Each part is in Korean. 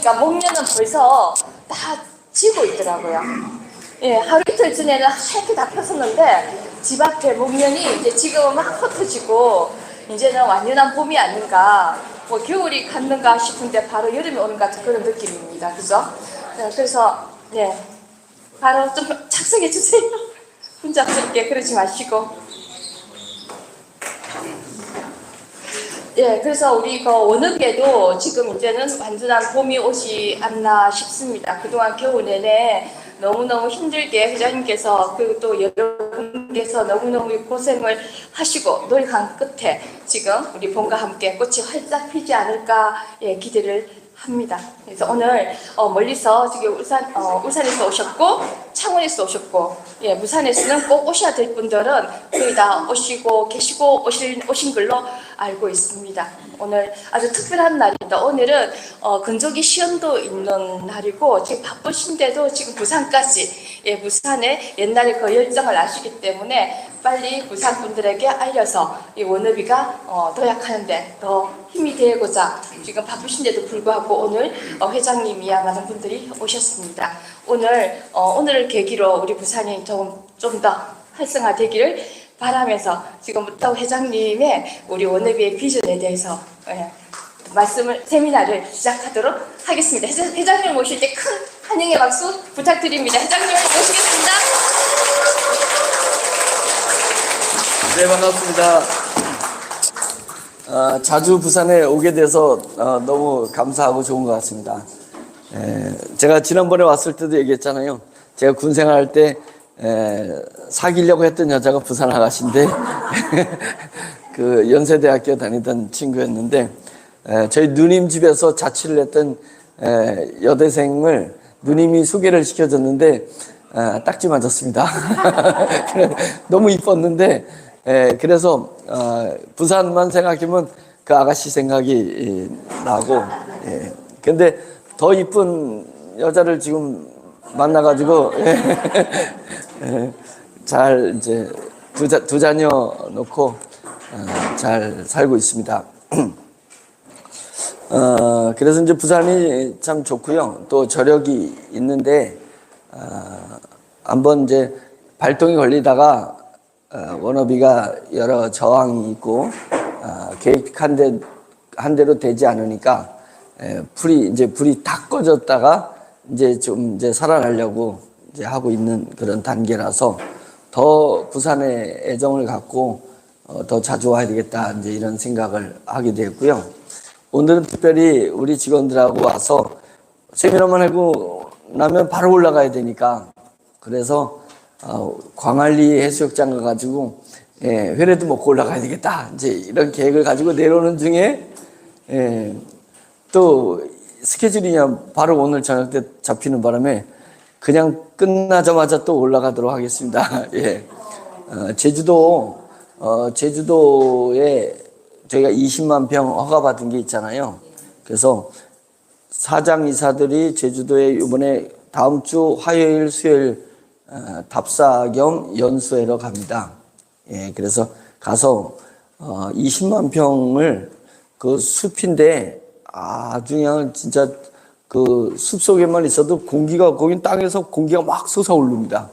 보니까 목련은 벌써 다 지고 있더라고요. 예, 하루 이틀 전에는 하얗게 다 폈었는데 집 앞에 목련이 이제 지금은 막 흩어지고 이제는 완연한 봄이 아닌가, 뭐 겨울이 갔는가 싶은데 바로 여름이 오는 것 같은 그런 느낌입니다. 그죠? 그래서 네, 바로 좀 착석해 주세요. 혼자스럽게 그러지 마시고. 예, 그래서 우리 그 원읍에도 지금 이제는 완전한 봄이 오지 않나 싶습니다. 그동안 겨울 내내 너무너무 힘들게 회장님께서 그리고 또 여러분께서 너무너무 고생을 하시고 노력한 끝에 지금 우리 봄과 함께 꽃이 활짝 피지 않을까, 예, 기대를 합니다. 그래서 오늘 멀리서 지금 울산에서 오셨고 창원에서 오셨고, 예, 부산에서는 꼭 오셔야 될 분들은 거의 다 오시고 계시고 오신 걸로 알고 있습니다. 오늘 아주 특별한 날입니다. 오늘은 건조기 시연도 있는 날이고 지금 바쁘신데도 지금 부산까지, 예, 부산의 옛날에 그 열정을 아시기 때문에 빨리 부산 분들에게 알려서 이 원업이가 도약하는데 더 힘이 되고자 지금 바쁘신데도 불구하고 오늘 회장님이야 많은 분들이 오셨습니다. 오늘을 계기로 우리 부산이 좀 더 활성화되기를 바라면서 지금부터 회장님의 우리 원업이의 비전에 대해서 세미나를 시작하도록 하겠습니다. 회장님 모실 때 큰 환영의 박수 부탁드립니다. 회장님을 모시겠습니다. 네, 반갑습니다. 자주 부산에 오게 돼서 너무 감사하고 좋은 것 같습니다. 제가 지난번에 왔을 때도 얘기했잖아요. 제가 군 생활할 때 사귀려고 했던 여자가 부산 아가씨인데 그 연세대학교 다니던 친구였는데 저희 누님 집에서 자취를 했던 여대생을 누님이 소개를 시켜줬는데 딱지 맞았습니다. 너무 이뻤는데 그래서 부산만 생각하면 그 아가씨 생각이 나고, 근데 더 이쁜 여자를 지금 만나가지고 잘 이제 두 자녀 놓고 잘 살고 있습니다. 그래서 이제 부산이 참 좋고요. 또 저력이 있는데 한번 이제 발동이 걸리다가 원업이가 여러 저항이 있고 계획한 대로 되지 않으니까 불이 다 꺼졌다가 이제 살아나려고 이제 하고 있는 그런 단계라서 더 부산에 애정을 갖고 더 자주 와야 되겠다, 이제 이런 생각을 하게 되었고요. 오늘은 특별히 우리 직원들하고 와서 세미나만 하고 나면 바로 올라가야 되니까, 그래서 광안리 해수욕장 가가지고 회라도 먹고 올라가야 되겠다, 이제 이런 계획을 가지고 내려오는 중에 또 스케줄이 바로 오늘 저녁 때 잡히는 바람에 그냥 끝나자마자 또 올라가도록 하겠습니다. 예. 제주도에 저희가 20만 평 허가받은 게 있잖아요. 그래서 사장 이사들이 제주도에 이번에 다음 주 화요일 수요일 답사 겸 연수회로 갑니다. 예, 그래서 가서 20만 평을 그 숲인데 아주 그냥 진짜 그 숲속에만 있어도 공기가, 거긴 땅에서 공기가 막 솟아오릅니다.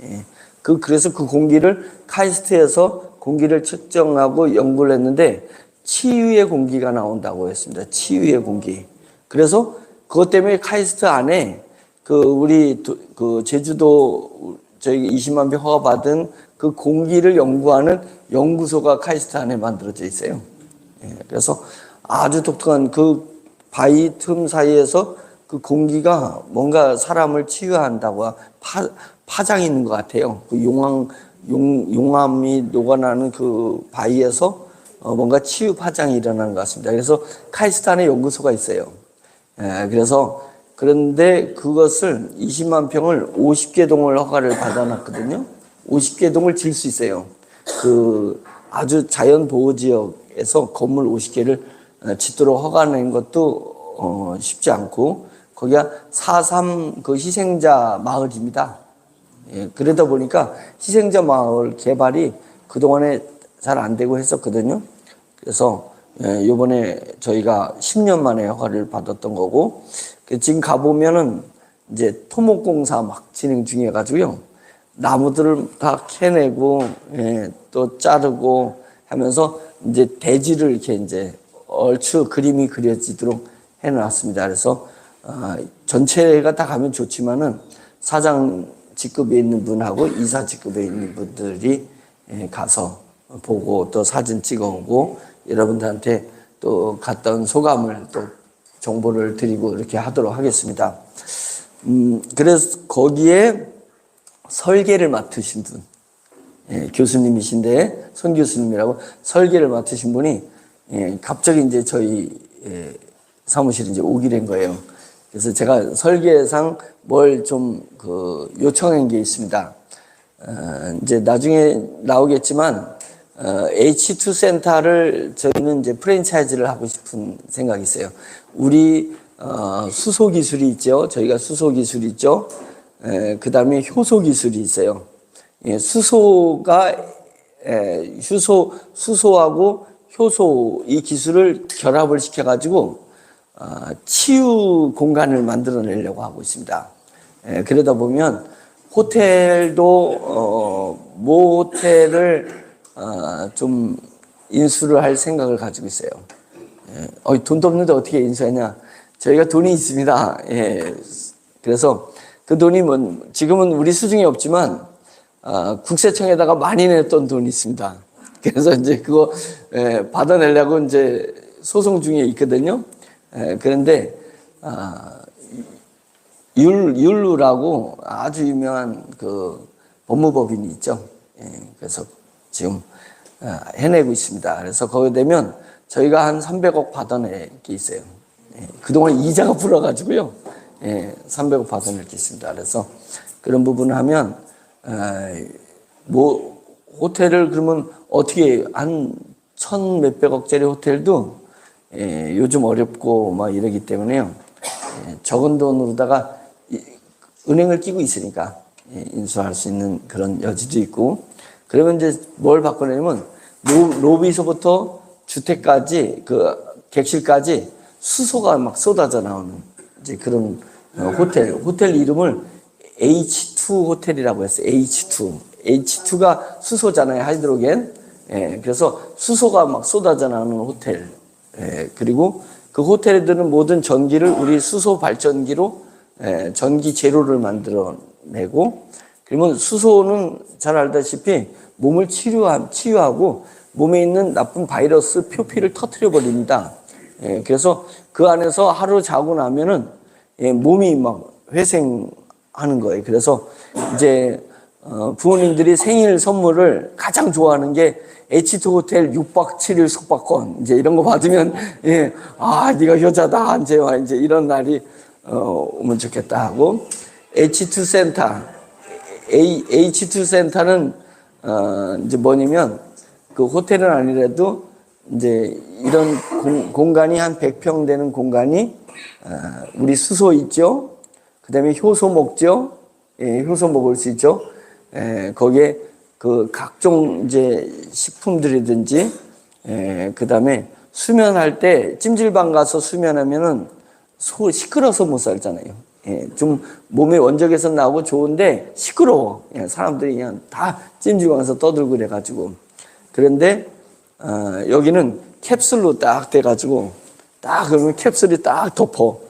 예. 그래서 그 공기를 카이스트에서 공기를 측정하고 연구를 했는데 치유의 공기가 나온다고 했습니다. 치유의 공기. 그래서 그것 때문에 카이스트 안에 우리 제주도 저희 20만 평 허가 받은 그 공기를 연구하는 연구소가 카이스트 안에 만들어져 있어요. 예. 그래서 아주 독특한 그 바위 틈 사이에서 그 공기가 뭔가 사람을 치유한다고 파장이 있는 것 같아요. 그 용암이 녹아나는 그 바위에서 뭔가 치유 파장이 일어나는 것 같습니다. 그래서 카이스트 안에 연구소가 있어요. 그런데 그것을 20만 평을 50개 동을 허가를 받아놨거든요. 50개 동을 질 수 있어요. 그 아주 자연보호지역에서 건물 50개를 짓도록 허가 낸 것도 쉽지 않고, 거기가 4.3 그 희생자 마을입니다. 예, 그러다 보니까 희생자 마을 개발이 그동안에 잘 안 되고 했었거든요. 그래서 요번에 저희가 10년 만에 허가를 받았던 거고, 지금 가보면은 이제 토목공사 막 진행 중해 가지고요. 나무들을 다 캐내고, 또 자르고 하면서 이제 대지를 이렇게 이제 얼추 그림이 그려지도록 해놨습니다. 그래서, 전체가 다 가면 좋지만은 사장 직급에 있는 분하고 이사 직급에 있는 분들이 가서 보고 또 사진 찍어오고 여러분들한테 또 갔다 온 소감을 또 정보를 드리고 이렇게 하도록 하겠습니다. 그래서 거기에 설계를 맡으신 분, 교수님이신데 손 교수님이라고 설계를 맡으신 분이 갑자기 이제 저희 사무실에 이제 오게 된 거예요. 그래서 제가 설계상 뭘 좀 요청한 게 있습니다. 이제 나중에 나오겠지만 H2 센터를 저희는 이제 프랜차이즈를 하고 싶은 생각이 있어요. 우리 수소 기술이 있죠. 저희가 수소 기술이 있죠. 그 다음에 효소 기술이 있어요. 수소가 수소하고 효소 이 기술을 결합을 시켜가지고 치유 공간을 만들어내려고 하고 있습니다. 그러다 보면 호텔도 모텔을 좀 인수를 할 생각을 가지고 있어요. 돈도 없는데 어떻게 인수하냐? 저희가 돈이 있습니다. 그래서 그 돈이 지금은 우리 수중에 없지만 국세청에다가 많이 냈던 돈이 있습니다. 그래서 이제 그거 받아내려고 이제 소송 중에 있거든요. 그런데 율루라고 아주 유명한 그 법무법인이 있죠. 그래서 지금 해내고 있습니다. 그래서 거기 되면 저희가 한 300억 받아낼 게 있어요. 그동안 이자가 불어가지고요. 300억 받아낼 게 있습니다. 그래서 그런 부분을 하면 뭐 호텔을 그러면 어떻게 한 1,000몇백억짜리 호텔도 요즘 어렵고 막 이러기 때문에요. 적은 돈으로다가 은행을 끼고 있으니까 인수할 수 있는 그런 여지도 있고, 그러면 이제 뭘 바꿔내냐면 로비서부터 주택까지 그 객실까지 수소가 막 쏟아져 나오는 이제 그런 호텔 이름을 H2 호텔이라고 했어요. H2가 수소잖아요. 하이드로겐. 그래서 수소가 막 쏟아져 나오는 호텔. 그리고 그 호텔에 드는 모든 전기를 우리 수소 발전기로 전기 재료를 만들어내고, 그러면 수소는 잘 알다시피 몸을 치유하고 몸에 있는 나쁜 바이러스 표피를 터뜨려 버립니다. 그래서 그 안에서 하루 자고 나면은 몸이 막 회생하는 거예요. 그래서 이제 부모님들이 생일 선물을 가장 좋아하는 게 H2 호텔 6박 7일 숙박권 이제 이런 거 받으면 네가 효자다 이제 이런 날이 오면 좋겠다 하고, H2 센터는 이제 뭐냐면 그 호텔은 아니라도 이제 이런 공간이 한 100평 되는 공간이 우리 수소 있죠. 그다음에 효소 먹죠. 효소 먹을 수 있죠. 거기에 그 각종 이제 식품들이든지, 그다음에 수면할 때 찜질방 가서 수면하면은 시끄러워서 못 살잖아요. 좀 몸의 원적에서 나오고 좋은데 시끄러워. 사람들이 그냥 다 찜질방에서 떠들고 그래가지고. 그런데 여기는 캡슐로 딱 돼가지고 딱 그러면 캡슐이 딱 덮고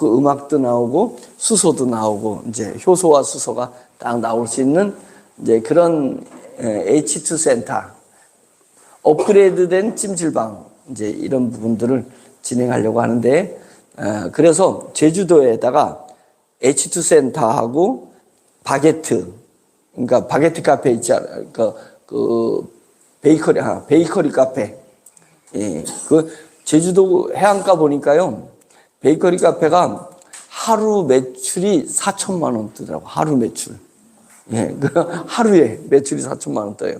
음악도 나오고 수소도 나오고 이제 효소와 수소가 딱 나올 수 있는 이제 그런 H2 센터, 업그레이드된 찜질방 이제 이런 부분들을 진행하려고 하는데, 그래서 제주도에다가 H2 센터하고 바게트, 그러니까 바게트 카페 있잖아요. 그 베이커리 카페. 그 제주도 해안가 보니까요, 베이커리 카페가 하루 매출이 4천만 원 뜨더라고. 하루 매출. 하루에 매출이 4천만 원 떠요.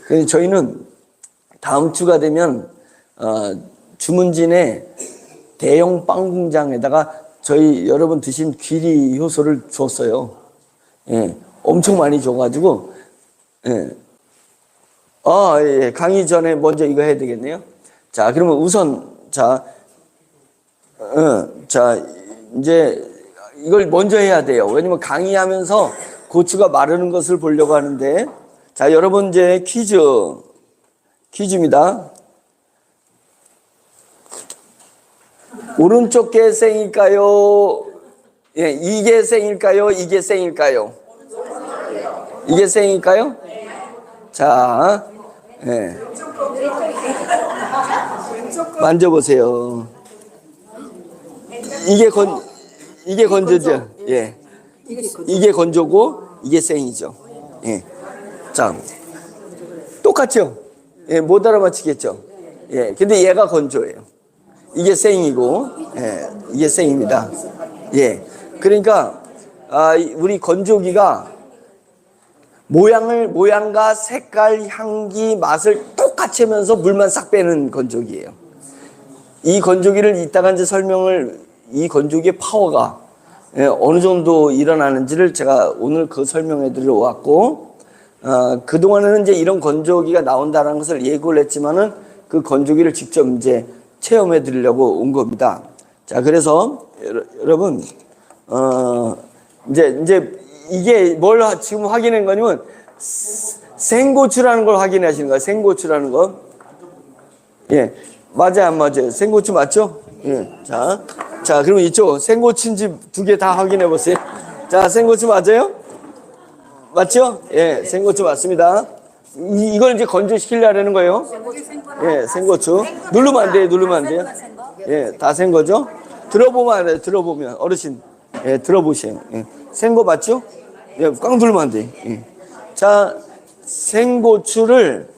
그래서 저희는 다음 주가 되면 주문진에 대형 빵 공장에다가 저희 여러분 드신 귀리 효소를 줬어요. 엄청 많이 줘가지고, 강의 전에 먼저 이거 해야 되겠네요. 자, 그러면 우선, 자, 이제 이걸 먼저 해야 돼요. 왜냐면 강의하면서 고추가 마르는 것을 보려고 하는데, 자, 여러분 이제 퀴즈입니다. 오른쪽 게 생일까요? 예, 이게 생일까요? 이게 생일까요? 이게 생일까요? 자, 예. 만져보세요. 이게 건조죠. 예. 이게 건조고, 이게 생이죠. 예. 자, 똑같죠? 예, 못 알아맞히겠죠? 예. 근데 얘가 건조예요. 이게 생이고, 예, 이게 생입니다. 예. 그러니까, 우리 건조기가 모양과 색깔, 향기, 맛을 똑같이 하면서 물만 싹 빼는 건조기예요. 이 건조기를 이따가 이제 이 건조기의 파워가 어느 정도 일어나는지를 제가 오늘 그 설명해 드리러 왔고, 그동안에는 이제 이런 건조기가 나온다는 것을 예고를 했지만은 그 건조기를 직접 이제 체험해 드리려고 온 겁니다. 자, 그래서 여러분, 이제 이게 뭘 지금 확인한 거냐면 생고추라는 걸 확인하시는 거예요. 생고추라는 거. 예. 맞아요, 안 맞아요? 생고추 맞죠? 예. 자, 그러면 이쪽 생고추인지 두 개 다 확인해 보세요. 자, 생고추 맞아요? 맞죠? 예, 생고추 맞습니다. 이걸 이제 건조시키려는 거예요. 예, 생고추. 누르면 안 돼요. 예, 다 생 거죠? 들어보면 안 돼요. 들어보면 어르신, 예, 들어보세요. 예. 생고 맞죠? 예, 꽉 누르면 안 돼. 예. 자, 생고추를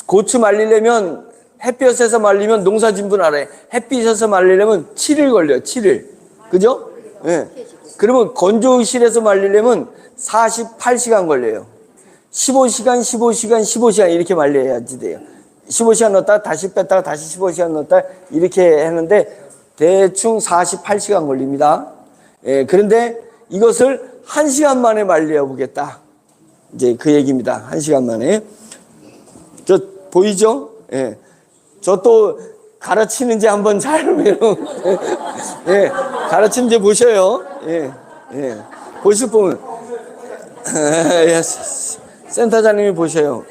고추 말리려면 햇볕에서 말리면 농사진분 알아요. 햇빛에서 말리려면 7일 걸려요. 7일. 그죠? 예. 그러면 건조실에서 말리려면 48시간 걸려요. 15시간 이렇게 말려야지 돼요. 15시간 넣었다가 다시 뺐다가 다시 15시간 넣었다가 이렇게 하는데 대충 48시간 걸립니다. 예. 그런데 이것을 1시간 만에 말려 보겠다. 이제 그 얘기입니다. 1시간 만에. 저 보이죠? 예. 저 또 가르치는지 한번 잘 예. 가르치는지 보셔요. 예. 예. 보실 분 예. 센터장님이 보셔요.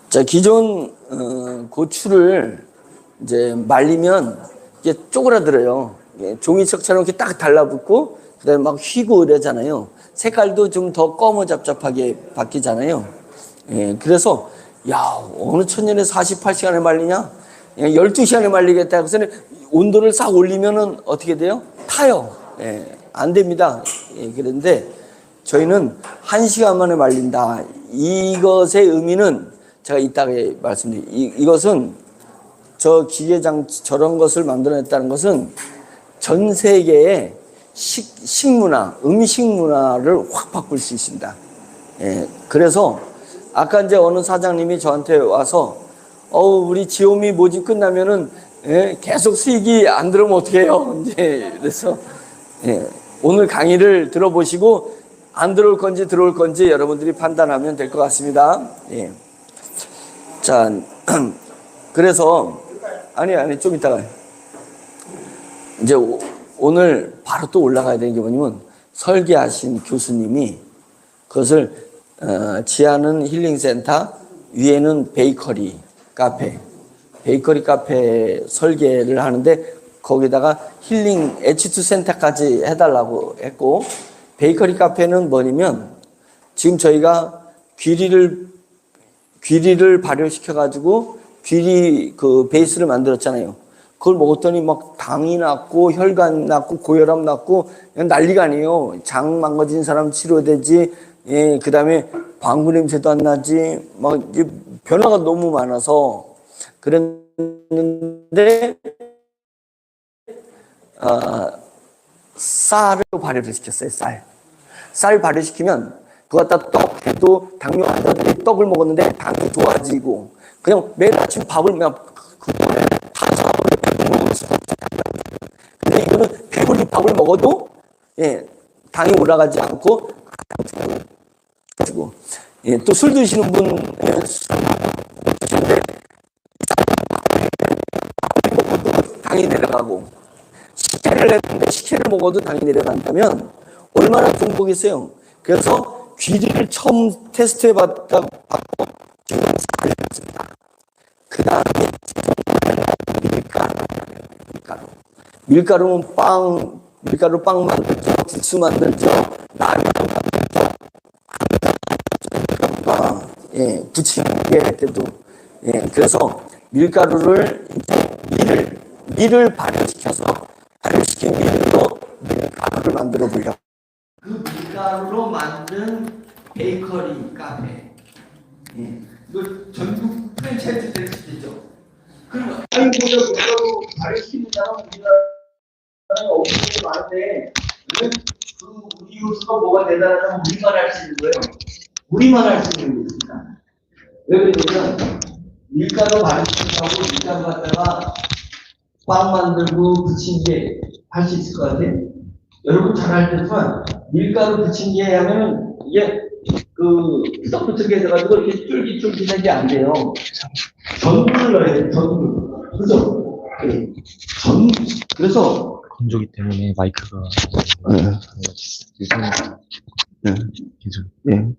자, 기존 고추를 이제 말리면 이게 쪼그라들어요. 종이석처럼 이렇게 딱 달라붙고 그다음에 막 휘고 이러잖아요. 색깔도 좀 더 검어잡잡하게 바뀌잖아요. 예, 그래서 어느 천년에 48시간에 말리냐? 12시간에 말리겠다. 그래서 온도를 싹 올리면은 어떻게 돼요? 타요. 예, 안 됩니다. 예, 그런데 저희는 1시간 만에 말린다. 이것의 의미는 제가 이따가 말씀드릴게요. 이것은 저 저런 것을 만들어냈다는 것은 전 세계의 식문화, 음식 문화를 확 바꿀 수 있습니다. 예, 그래서 아까 이제 어느 사장님이 저한테 와서 우리 지오미 모집 끝나면은 계속 수익이 안 들어오면 어떡해요? 이제 그래서 오늘 강의를 들어보시고 안 들어올 건지 들어올 건지 여러분들이 판단하면 될 것 같습니다. 예. 자, 그래서 아니 좀 이따가 이제 오늘 바로 또 올라가야 되는 게 뭐냐면 설계하신 교수님이 그것을 지하는 힐링센터, 위에는 베이커리 카페 설계를 하는데 거기다가 힐링 H2 센터까지 해달라고 했고, 베이커리 카페는 뭐냐면 지금 저희가 귀리를 발효시켜가지고 귀리 그 베이스를 만들었잖아요. 그걸 먹었더니 막 당이 났고 혈관 났고 고혈압 났고 그냥 난리가 아니에요. 장 망가진 사람 치료되지. 예, 그다음에 방구 냄새도 안 나지. 막 이제 변화가 너무 많아서 그랬는데 쌀을 발효를 시켰어요. 쌀 발효시키면 그거 갖다 떡 해도 당뇨 환자들이 떡을 먹었는데 당이 좋아지고 그냥 매일 아침 밥을 그냥 근데 이거는 배부른 밥을 먹어도 당이 올라가지 않고 가지고 예, 또 술 드시는 분 예, 드시는데 먹어도 당이 내려가고 식혜를 했는데 식혜를 먹어도 당이 내려간다면 얼마나 좋은 거겠어요. 그래서 귀리를 처음 테스트해 받고 지금 잘했습니다. 그 다음에 밀가루는 밀가루 빵 만들죠, 국수 만들죠, 라면 만들죠. 예, 부침개 할 때도 예, 그래서 밀가루를 이제 밀을 발효시킨 밀로 밀가루를 만들어 보려고. 그 밀가루로 만든 베이커리 카페. 예, 이거 전국 프랜차이즈 될 수도 있죠. 그러면 아니 밀가루 발효시키는 사람 우리나라에 엄청 많은데 왜 우리 요소가 뭐가 대단하다면 우리만 할 수 있는 거예요. 우리만 할 수 있는 겁니다. 왜 그러냐면 밀가루 발효시키고 밀가루 갖다가 빵 만들고 부침개 할 수 있을 것 같아요. 여러분 잘 알겠지만 밀가루 부침개 하면 이게 그 서프트게 해가지고 이렇게 쫄깃쫄깃하게 안 돼요. 전분을 넣어야 돼요. 전분. 그죠? 네. 그래서 건조기 때문에 마이크가 네. 계속 네.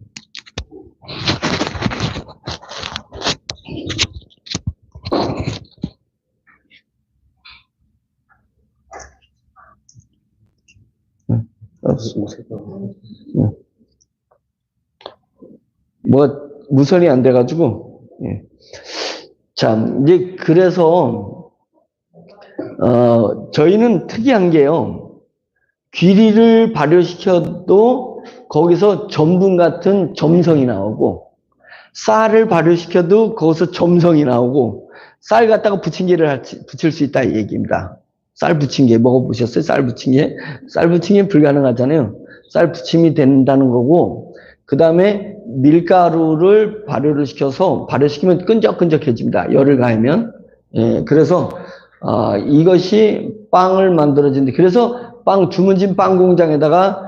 뭐 무선이 안 돼가지고 예. 자 이제 그래서 저희는 특이한 게요. 귀리를 발효시켜도 거기서 전분 같은 점성이 나오고 쌀을 발효시켜도 거기서 점성이 나오고 쌀 갖다가 부침개를 붙일 수 있다 이 얘기입니다. 쌀 부침개 먹어보셨어요? 쌀 부침개? 쌀 부침개 불가능하잖아요. 쌀 부침이 된다는 거고 그 다음에 밀가루를 발효시키면 끈적끈적해집니다. 열을 가하면. 예, 그래서 이것이 빵을 만들어진다. 그래서 주문진 빵 공장에다가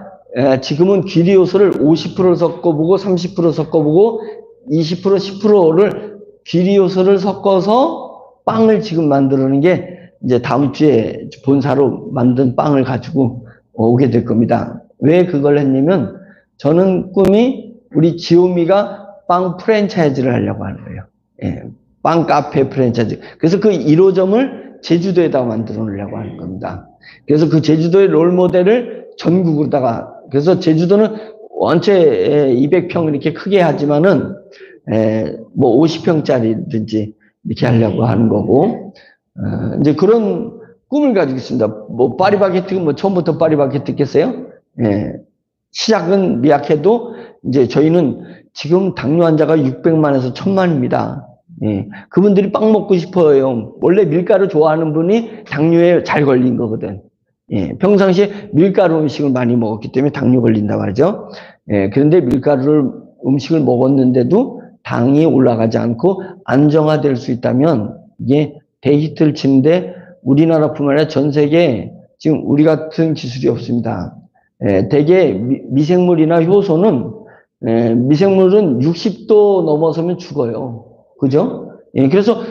지금은 귀리 요소를 50% 섞어보고 30% 섞어보고 20% 10%를 귀리 요소를 섞어서 빵을 지금 만들어내는 게 이제 다음 주에 본사로 만든 빵을 가지고 오게 될 겁니다. 왜 그걸 했냐면 저는 꿈이 우리 지오미가 빵 프랜차이즈를 하려고 하는 거예요. 예, 빵 카페 프랜차이즈. 그래서 그 1호점을 제주도에다가 만들어 놓으려고 하는 겁니다. 그래서 그 제주도의 롤 모델을 전국으로다가 그래서 제주도는 원체 200평 이렇게 크게 하지만은 뭐 50평짜리든지 이렇게 하려고 하는 거고 이제 그런 꿈을 가지고 있습니다. 뭐 파리바게뜨가 뭐 처음부터 파리바게뜨겠어요? 예. 시작은 미약해도 이제 저희는 지금 당뇨 환자가 600만에서 1000만입니다. 예. 그분들이 빵 먹고 싶어요. 원래 밀가루 좋아하는 분이 당뇨에 잘 걸린 거거든. 예. 평상시에 밀가루 음식을 많이 먹었기 때문에 당뇨 걸린다고 하죠. 예. 그런데 음식을 먹었는데도 당이 올라가지 않고 안정화될 수 있다면 이게 대히트를 치는데 우리나라뿐만 아니라 전 세계에 지금 우리 같은 기술이 없습니다. 대개 미생물이나 효소는 미생물은 60도 넘어서면 죽어요. 그죠? 그래서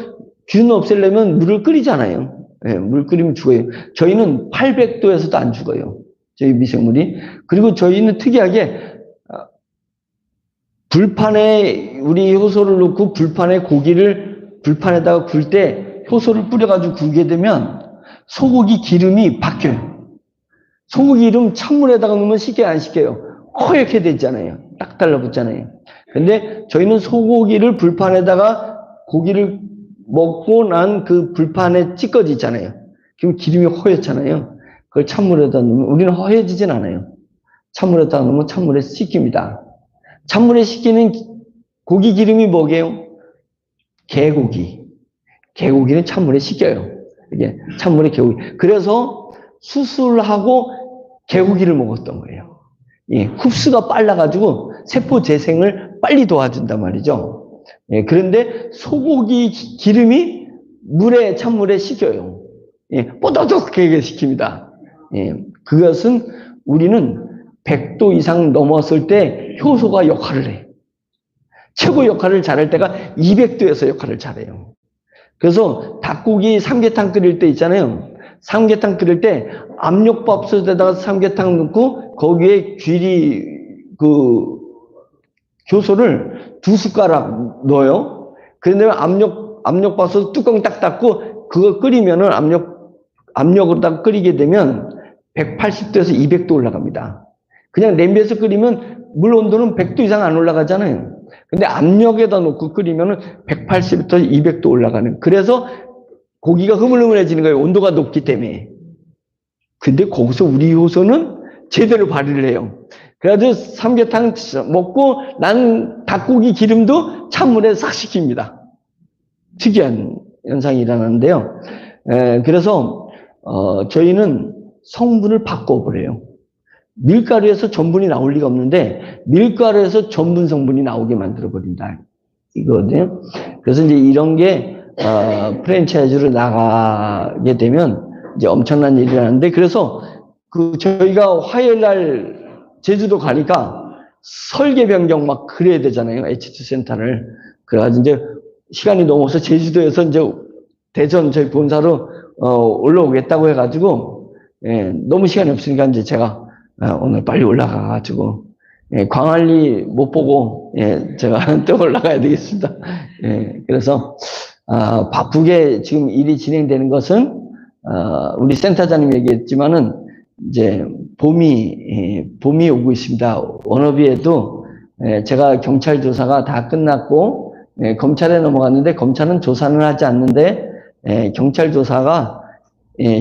균 없애려면 물을 끓이잖아요. 물 끓이면 죽어요. 저희는 800도에서도 안 죽어요. 저희 미생물이. 그리고 저희는 특이하게 불판에 우리 효소를 넣고 불판에다가 굴 때 효소를 뿌려가지고 구우게 되면 소고기 기름이 바뀌어요. 소고기 기름 찬물에다가 넣으면 식혀요, 안 식혀요? 허옇게 되잖아요. 딱 달라붙잖아요. 근데 저희는 소고기를 불판에다가 고기를 먹고 난 그 불판에 찌꺼기 있잖아요. 그럼 기름이 허옇잖아요. 그걸 찬물에다 넣으면 우리는 허해지진 않아요. 찬물에다 넣으면 찬물에 씻깁니다. 찬물에 씻기는 고기 기름이 뭐게요? 개고기. 개고기는 찬물에 씻겨요. 이게 찬물에 개고기. 그래서 수술하고 개고기를 먹었던 거예요. 예, 흡수가 빨라가지고 세포 재생을 빨리 도와준단 말이죠. 예, 그런데 소고기 기름이 찬물에 식혀요. 예, 뽀득하게 식힙니다. 예, 그것은 우리는 100도 이상 넘었을 때 효소가 역할을 해. 최고 역할을 잘할 때가 200도에서 역할을 잘해요. 그래서 닭고기 삼계탕 끓일 때 있잖아요. 삼계탕 끓일 때 압력밥솥에다가 삼계탕 넣고 거기에 그 효소를 2숟가락 넣어요. 그다음에 압력밥솥 뚜껑 딱 닫고 그거 끓이면은 압력으로다가 끓이게 되면 180도에서 200도 올라갑니다. 그냥 냄비에서 끓이면 물 온도는 100도 이상 안 올라가잖아요. 근데 압력에다 놓고 끓이면은 180도에서 200도 올라가는. 그래서 고기가 흐물흐물해지는 거예요. 온도가 높기 때문에. 근데 거기서 우리 효소는 제대로 발휘를 해요. 그래가지고 삼계탕 먹고 난 닭고기 기름도 찬물에 싹 식힙니다. 특이한 현상이 일어나는데요. 그래서 저희는 성분을 바꿔버려요. 밀가루에서 전분이 나올 리가 없는데 밀가루에서 전분 성분이 나오게 만들어버린다. 이거거든요. 그래서 이제 이런 게 프랜차이즈로 나가게 되면 이제 엄청난 일이 나는데, 그래서 저희가 화요일 날 제주도 가니까 설계 변경 막 그래야 되잖아요. H2 센터를. 그래가지고 이제 시간이 넘어서 제주도에서 이제 대전 저희 본사로 올라오겠다고 해가지고, 너무 시간이 없으니까 이제 제가 오늘 빨리 올라가가지고, 광안리 못 보고, 제가 또 올라가야 되겠습니다. 그래서, 바쁘게 지금 일이 진행되는 것은, 우리 센터장님 얘기했지만은, 이제, 봄이 오고 있습니다. 워너비에도, 제가 경찰 조사가 다 끝났고, 검찰에 넘어갔는데, 검찰은 조사는 하지 않는데, 경찰 조사가,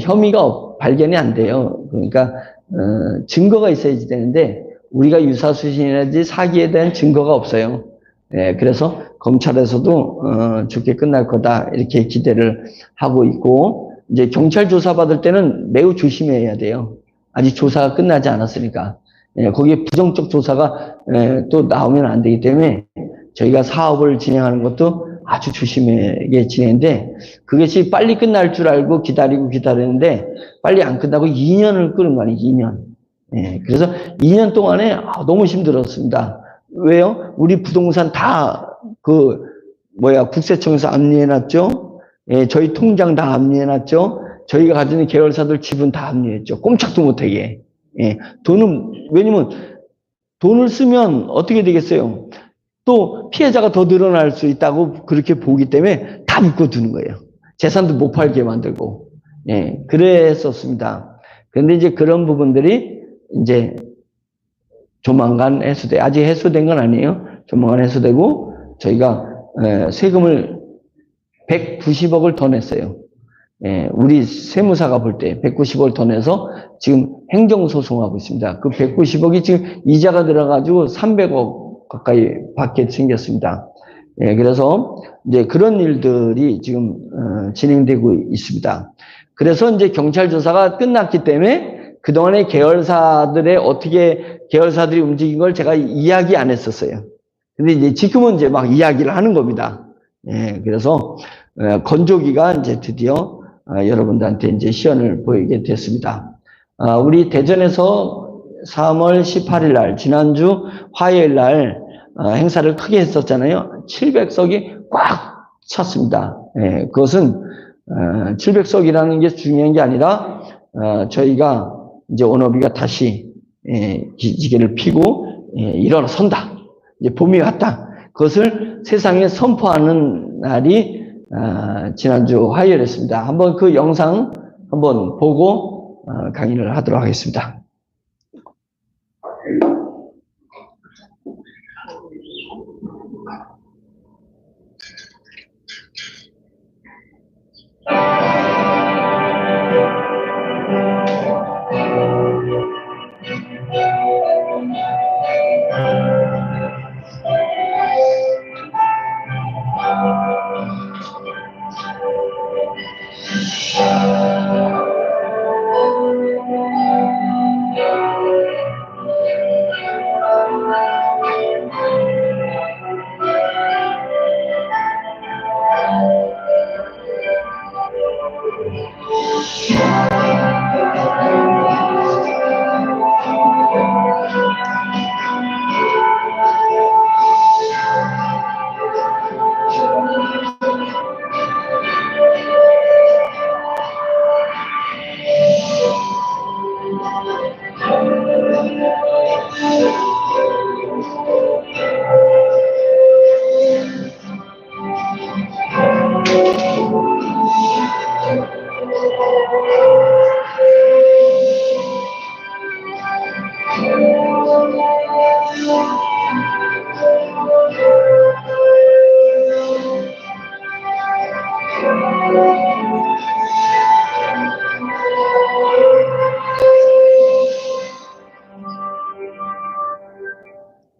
혐의가 발견이 안 돼요. 그러니까, 증거가 있어야지 되는데, 우리가 유사수신이라든지 사기에 대한 증거가 없어요. 그래서 검찰에서도 좋게 끝날 거다 이렇게 기대를 하고 있고, 이제 경찰 조사 받을 때는 매우 조심해야 돼요. 아직 조사가 끝나지 않았으니까. 거기에 부정적 조사가 또 나오면 안 되기 때문에 저희가 사업을 진행하는 것도 아주 조심하게 진행인데, 그것이 빨리 끝날 줄 알고 기다리는데 빨리 안 끝나고 2년을 끄는 거 아니에요. 2년. 그래서 2년 동안에 너무 힘들었습니다. 왜요? 우리 부동산 다 국세청에서 압류해놨죠. 저희 통장 다 압류해놨죠. 저희가 가지는 계열사들 지분 다 압류했죠. 꼼짝도 못하게. 왜냐면 돈을 쓰면 어떻게 되겠어요? 또 피해자가 더 늘어날 수 있다고 그렇게 보기 때문에 다 묶어두는 거예요. 재산도 못 팔게 만들고. 그랬었습니다. 그런데 이제 그런 부분들이 이제 조만간 아직 해소된 건 아니에요. 조만간 해소되고, 저희가 세금을 190억을 더 냈어요. 우리 세무사가 볼 때 190억을 더 내서 지금 행정소송하고 있습니다. 그 190억이 지금 이자가 들어가지고 300억 가까이 받게 생겼습니다. 그래서 이제 그런 일들이 지금 진행되고 있습니다. 그래서 이제 경찰 조사가 끝났기 때문에 그동안에 계열사들이 움직인 걸 제가 이야기 안 했었어요. 근데 이제 지금은 이제 막 이야기를 하는 겁니다. 그래서 건조기가 이제 드디어 여러분들한테 이제 시연을 보이게 됐습니다. 우리 대전에서 3월 18일 날, 지난주 화요일 날 행사를 크게 했었잖아요. 700석이 꽉 찼습니다. 그것은 700석이라는 게 중요한 게 아니라 저희가 이제 워너비가 다시 기지개를 피고 일어선다. 이제 봄이 왔다. 그것을 세상에 선포하는 날이 지난주 화요일이었습니다. 한번 그 영상 한번 보고 강의를 하도록 하겠습니다.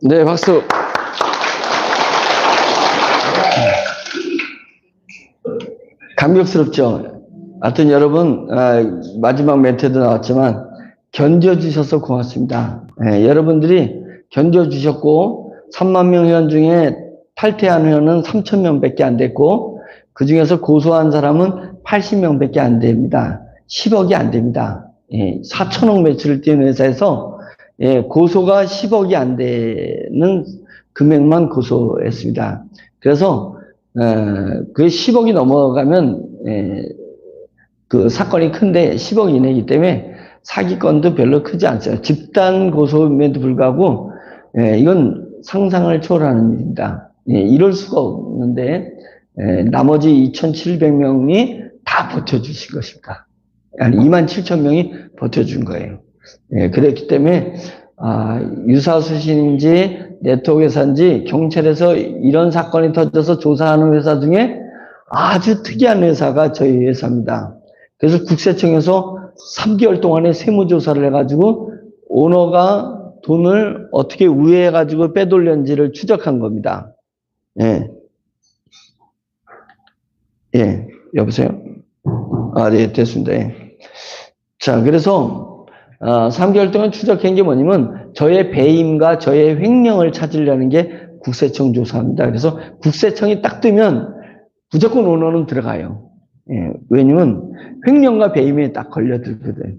네, 박수. 감격스럽죠? 하여튼 여러분, 마지막 멘트도 나왔지만, 견뎌주셔서 고맙습니다. 여러분들이 견뎌주셨고, 3만 명 회원 중에 탈퇴한 회원은 3천 명밖에 안 됐고, 그 중에서 고소한 사람은 80명밖에 안 됩니다. 10억이 안 됩니다. 4천억 매출을 띄운 회사에서 고소가 10억이 안 되는 금액만 고소했습니다. 그래서 그 10억이 넘어가면 그 사건이 큰데 10억 이내이기 때문에 사기건도 별로 크지 않아요. 집단 고소임에도 불구하고 이건 상상을 초월하는 일입니다. 이럴 수가 없는데 나머지 2,700명이 다 버텨주신 것입니다. 아니 27,000명이 버텨준 거예요. 그랬기 때문에 유사수신인지 네트워크 회사인지 경찰에서 이런 사건이 터져서 조사하는 회사 중에 아주 특이한 회사가 저희 회사입니다. 그래서 국세청에서 3개월 동안에 세무조사를 해가지고 오너가 돈을 어떻게 우회해가지고 빼돌렸는지를 추적한 겁니다. 여보세요? 네, 됐습니다. 자, 그래서 3개월 동안 추적한 게 뭐냐면 저의 배임과 저의 횡령을 찾으려는 게 국세청 조사입니다. 그래서 국세청이 딱 뜨면 무조건 오너는 들어가요. 왜냐면 횡령과 배임에 딱 걸려들거든.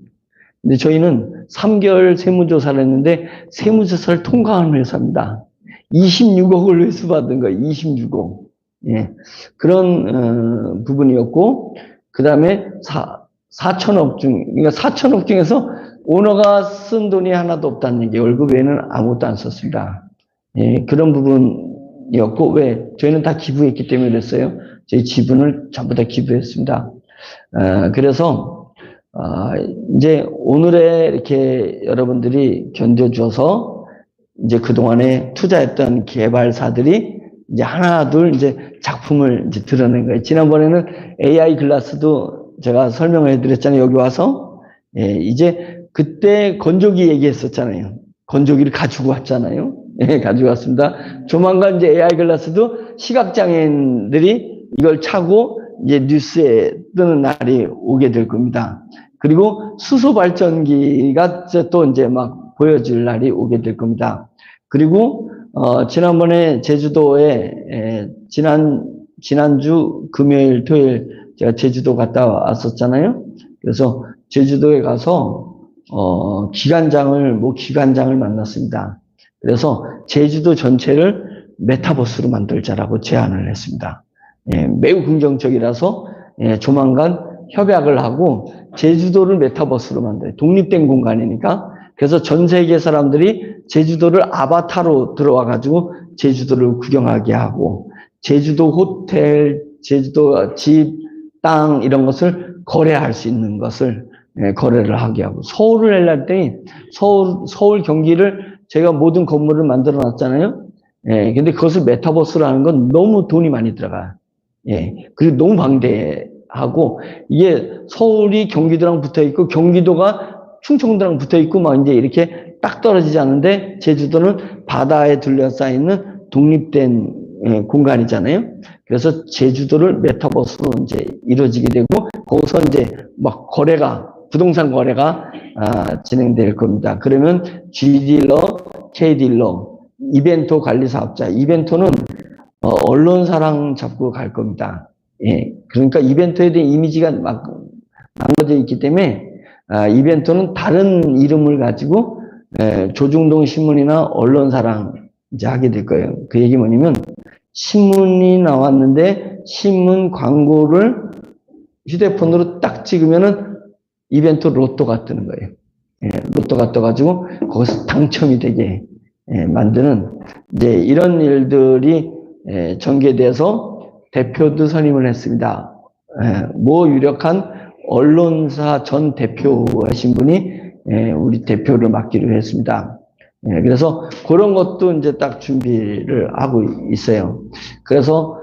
근데 저희는 3개월 세무조사를 했는데 세무조사를 통과한 회사입니다. 26억을 회수받은 거예요. 26억. 그런 부분이었고, 그 다음에 4천억 그러니까 4천억 중에서 오너가 쓴 돈이 하나도 없다는 얘기, 월급 외에는 아무것도 안 썼습니다. 그런 부분이었고, 왜? 저희는 다 기부했기 때문에 그랬어요. 저희 지분을 전부 다 기부했습니다. 그래서, 이제 오늘에 이렇게 여러분들이 견뎌줘서, 이제 그동안에 투자했던 개발사들이 이제 하나, 둘, 이제 작품을 이제 드러낸 거예요. 지난번에는 AI 글라스도 제가 설명을 해드렸잖아요. 여기 와서. 이제 그때 건조기 얘기했었잖아요. 건조기를 가지고 왔잖아요. 가지고 왔습니다. 조만간 이제 AI 글라스도 시각장애인들이 이걸 차고 이제 뉴스에 뜨는 날이 오게 될 겁니다. 그리고 수소 발전기가 또 이제 막 보여질 날이 오게 될 겁니다. 그리고 지난번에 제주도에 지난주 금요일 토요일 제가 제주도 갔다 왔었잖아요. 그래서 제주도에 가서 기관장을 만났습니다. 그래서 제주도 전체를 메타버스로 만들자라고 제안을 했습니다. 매우 긍정적이라서 조만간 협약을 하고 제주도를 메타버스로 만들어요. 독립된 공간이니까. 그래서 전 세계 사람들이 제주도를 아바타로 들어와 가지고 제주도를 구경하게 하고 제주도 호텔, 제주도 집, 땅 이런 것을 거래할 수 있는 것을 거래를 하게 하고 서울을 하려 했더니 서울 경기를 제가 모든 건물을 만들어 놨잖아요. 근데 그것을 메타버스로 하는 건 너무 돈이 많이 들어가요. 그리고 너무 방대하고 이게 서울이 경기도랑 붙어 있고 경기도가 충청도랑 붙어 있고 막 이제 이렇게 딱 떨어지지 않은데 제주도는 바다에 둘러싸여 있는 독립된 공간이잖아요. 그래서 제주도를 메타버스로 이제 이루어지게 되고 거기서 이제 막 부동산 거래가 진행될 겁니다. 그러면 G딜러, K딜러, 이벤토 관리 사업자, 이벤토는 언론사랑 잡고 갈 겁니다. 그러니까 이벤토에 대한 이미지가 막 망가져 있기 때문에 이벤토는 다른 이름을 가지고 조중동 신문이나 언론사랑 이제 하게 될 거예요. 그 얘기 뭐냐면 신문이 나왔는데 신문 광고를 휴대폰으로 딱 찍으면은 이벤트 로또가 뜨는 거예요. 로또가 떠가지고 거기서 당첨이 되게 만드는 이제 이런 일들이 전개돼서 대표도 선임을 했습니다. 모 유력한 언론사 전 대표하신 분이 우리 대표를 맡기로 했습니다. 그래서 그런 것도 이제 딱 준비를 하고 있어요. 그래서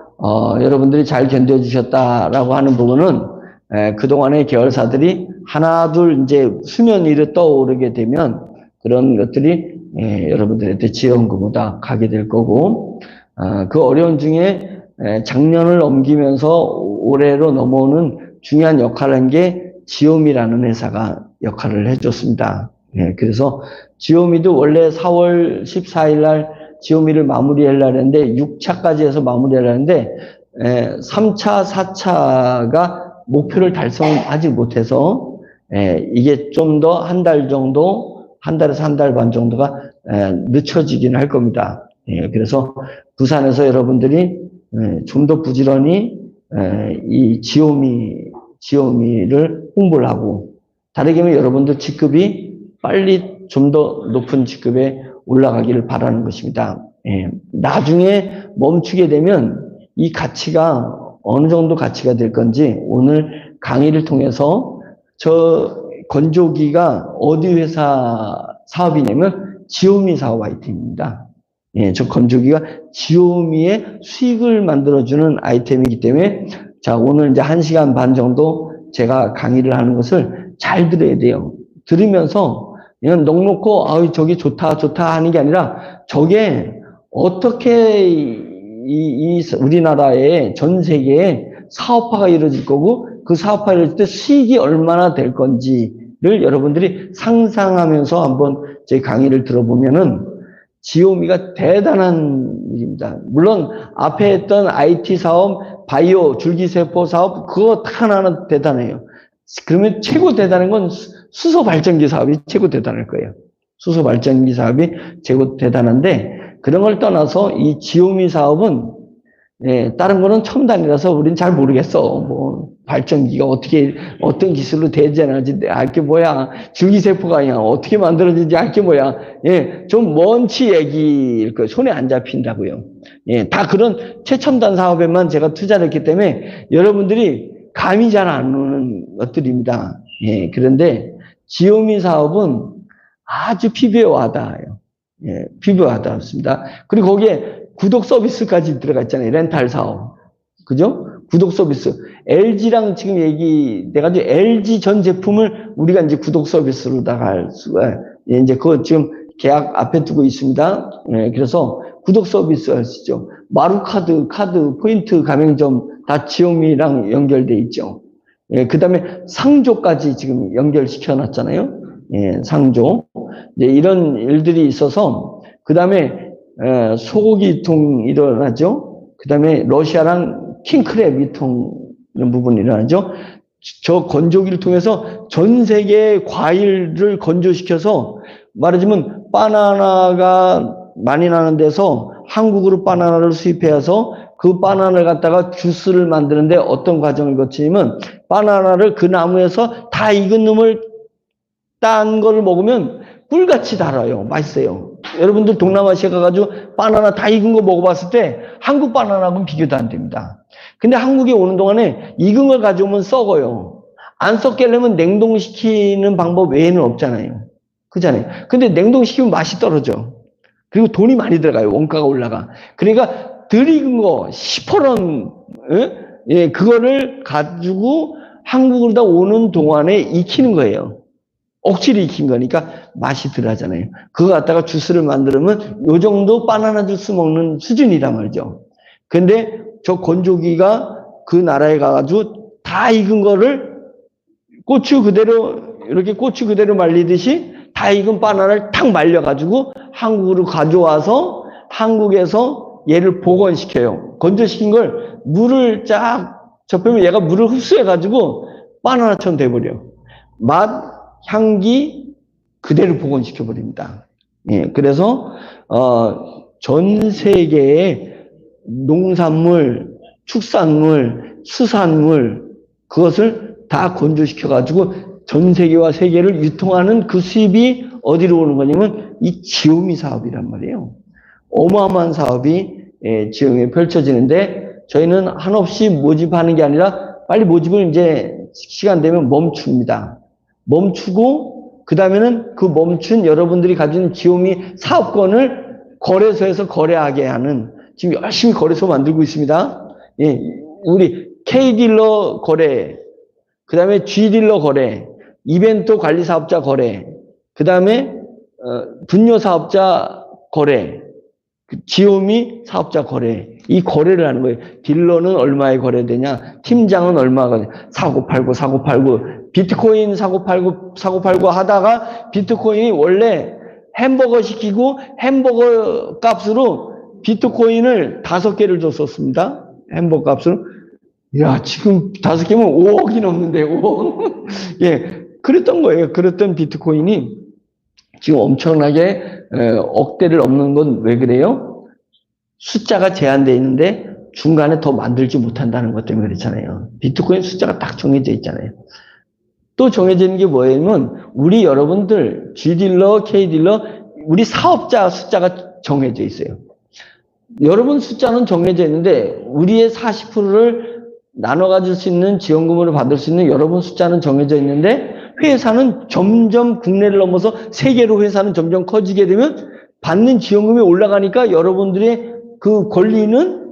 여러분들이 잘 견뎌주셨다라고 하는 부분은 그동안의 계열사들이 하나 둘 이제 수면 위로 떠오르게 되면 그런 것들이 여러분들한테 지원금으로 다 가게 될 거고, 그 어려운 중에 작년을 넘기면서 올해로 넘어오는 중요한 역할을 한 게 지오미라는 회사가 역할을 해줬습니다. 그래서 지오미도 원래 4월 14일 날 지오미를 마무리하려고 했는데 6차까지 해서 마무리하려고 했는데 3차, 4차가 목표를 달성하지 못해서 이게 좀 더 한 달 정도, 한 달에서 한 달 반 정도가 늦춰지긴 할 겁니다. 그래서 부산에서 여러분들이 좀 더 부지런히 이 지오미를 홍보를 하고, 다르게 하면 여러분들 직급이 빨리 좀 더 높은 직급에 올라가기를 바라는 것입니다. 나중에 멈추게 되면 이 가치가 어느 정도 가치가 될 건지 오늘 강의를 통해서 저 건조기가 어디 회사 사업이냐면 지오미 사업 아이템입니다. 저 건조기가 지오미의 수익을 만들어주는 아이템이기 때문에 자, 오늘 이제 1시간 반 정도 제가 강의를 하는 것을 잘 들어야 돼요. 들으면서 그냥 넉놓고 저게 좋다 하는 게 아니라 저게 어떻게 우리나라의 전 세계에 사업화가 이루어질 거고 그 사업화가 이루어질 때 수익이 얼마나 될 건지를 여러분들이 상상하면서 한번 제 강의를 들어보면은 지오미가 대단한 일입니다. 물론 앞에 했던 IT 사업, 바이오, 줄기세포 사업 그거 하나는 대단해요. 그러면 최고 대단한 건 수소 발전기 사업이 최고 대단할 거예요. 수소 발전기 사업이 최고 대단한데 그런 걸 떠나서 이 지오미 사업은 다른 거는 첨단이라서 우린 잘 모르겠어. 뭐 발전기가 어떻게 어떤 기술로 대전하지 알 게 뭐야. 줄기세포가 그냥 어떻게 만들어지는지 알 게 뭐야. 좀 먼치 얘기일 거예요. 손에 안 잡힌다고요. 다 그런 최첨단 사업에만 제가 투자를 했기 때문에 여러분들이 감이 잘 안 오는 것들입니다. 그런데 지오미 사업은 아주 피부에 와닿아요. 피부에 와닿습니다. 그리고 거기에 구독 서비스까지 들어가 있잖아요. 렌탈 사업. 그죠? 구독 서비스. LG랑 지금 얘기돼가지고 LG 전 제품을 우리가 이제 구독 서비스로 나갈 수가, 이제 그거 지금 계약 앞에 두고 있습니다. 그래서 구독 서비스 할 수 있죠. 마루카드, 카드, 포인트 가맹점 다 지오미랑 연결돼 있죠. 그 다음에 상조까지 지금 연결시켜 놨잖아요. 상조. 이제 이런 일들이 있어서, 그 다음에 소고기 유통 일어나죠. 그 다음에 러시아랑 킹크랩 유통 이런 부분이 일어나죠. 저 건조기를 통해서 전 세계의 과일을 건조시켜서 말하자면 바나나가 많이 나는 데서 한국으로 바나나를 수입해서 그 바나나를 갖다가 주스를 만드는데 어떤 과정을 거치냐면 바나나를 그 나무에서 다 익은 놈을 딴 거를 먹으면 꿀같이 달아요. 맛있어요. 여러분들 동남아시아 가가지고 바나나 다 익은 거 먹어봤을 때 한국 바나나하고는 비교도 안 됩니다. 근데 한국에 오는 동안에 익은 걸 가져오면 썩어요. 안 썩게 하려면 냉동시키는 방법 외에는 없잖아요. 그잖아요. 근데 냉동시키면 맛이 떨어져. 그리고 돈이 많이 들어가요. 원가가 올라가. 그러니까 덜 익은 거 10%는 그거를 가지고 한국으로 다 오는 동안에 익히는 거예요. 억지로 익힌 거니까 맛이 덜하잖아요. 그거 갖다가 주스를 만들면 요 정도 바나나 주스 먹는 수준이란 말이죠. 근데 저 건조기가 그 나라에 가가지고 다 익은 거를 고추 그대로 이렇게 고추 그대로 말리듯이 다 익은 바나나를 탁 말려가지고 한국으로 가져와서 한국에서 얘를 복원시켜요. 건조시킨 걸 물을 쫙 접하면 얘가 물을 흡수해가지고 바나나처럼 돼버려. 맛, 향기 그대로 복원시켜 버립니다. 그래서 전 세계의 농산물, 축산물, 수산물 그것을 다 건조시켜 가지고 전 세계와 세계를 유통하는 그 수입이 어디로 오는 거냐면 이 지오미 사업이란 말이에요. 어마어마한 사업이 지오미에 펼쳐지는데 저희는 한없이 모집하는 게 아니라 빨리 모집을 이제 시간 되면 멈춥니다. 멈추고 그 다음에는 그 멈춘 여러분들이 가진 지오미 사업권을 거래소에서 거래하게 하는 지금 열심히 거래소 만들고 있습니다. 우리 K딜러 거래, 그 다음에 G딜러 거래, 이벤트 관리 사업자 거래, 그 다음에 분뇨 사업자 거래, 지오미 사업자 거래, 이 거래를 하는 거예요. 딜러는 얼마에 거래되냐, 팀장은 얼마가 사고 팔고 비트코인 사고 팔고 하다가 비트코인이 원래 햄버거 시키고 햄버거 값으로 비트코인을 5개를 줬었습니다. 햄버거 값으로. 야, 지금 5개면 5억이 넘는데, 5억. 예, 그랬던 거예요. 그랬던 비트코인이 지금 엄청나게 억대를 넘는 건 왜 그래요? 숫자가 제한되어 있는데 중간에 더 만들지 못한다는 것 때문에 그렇잖아요. 비트코인 숫자가 딱 정해져 있잖아요. 또 정해져 있는 게 뭐냐면 우리 여러분들 G딜러, K딜러, 우리 사업자 숫자가 정해져 있어요. 여러분 숫자는 정해져 있는데 우리의 40%를 나눠 가질 수 있는 지원금으로 받을 수 있는 여러분 숫자는 정해져 있는데 회사는 점점 국내를 넘어서 세계로 회사는 점점 커지게 되면 받는 지원금이 올라가니까 여러분들의 그 권리는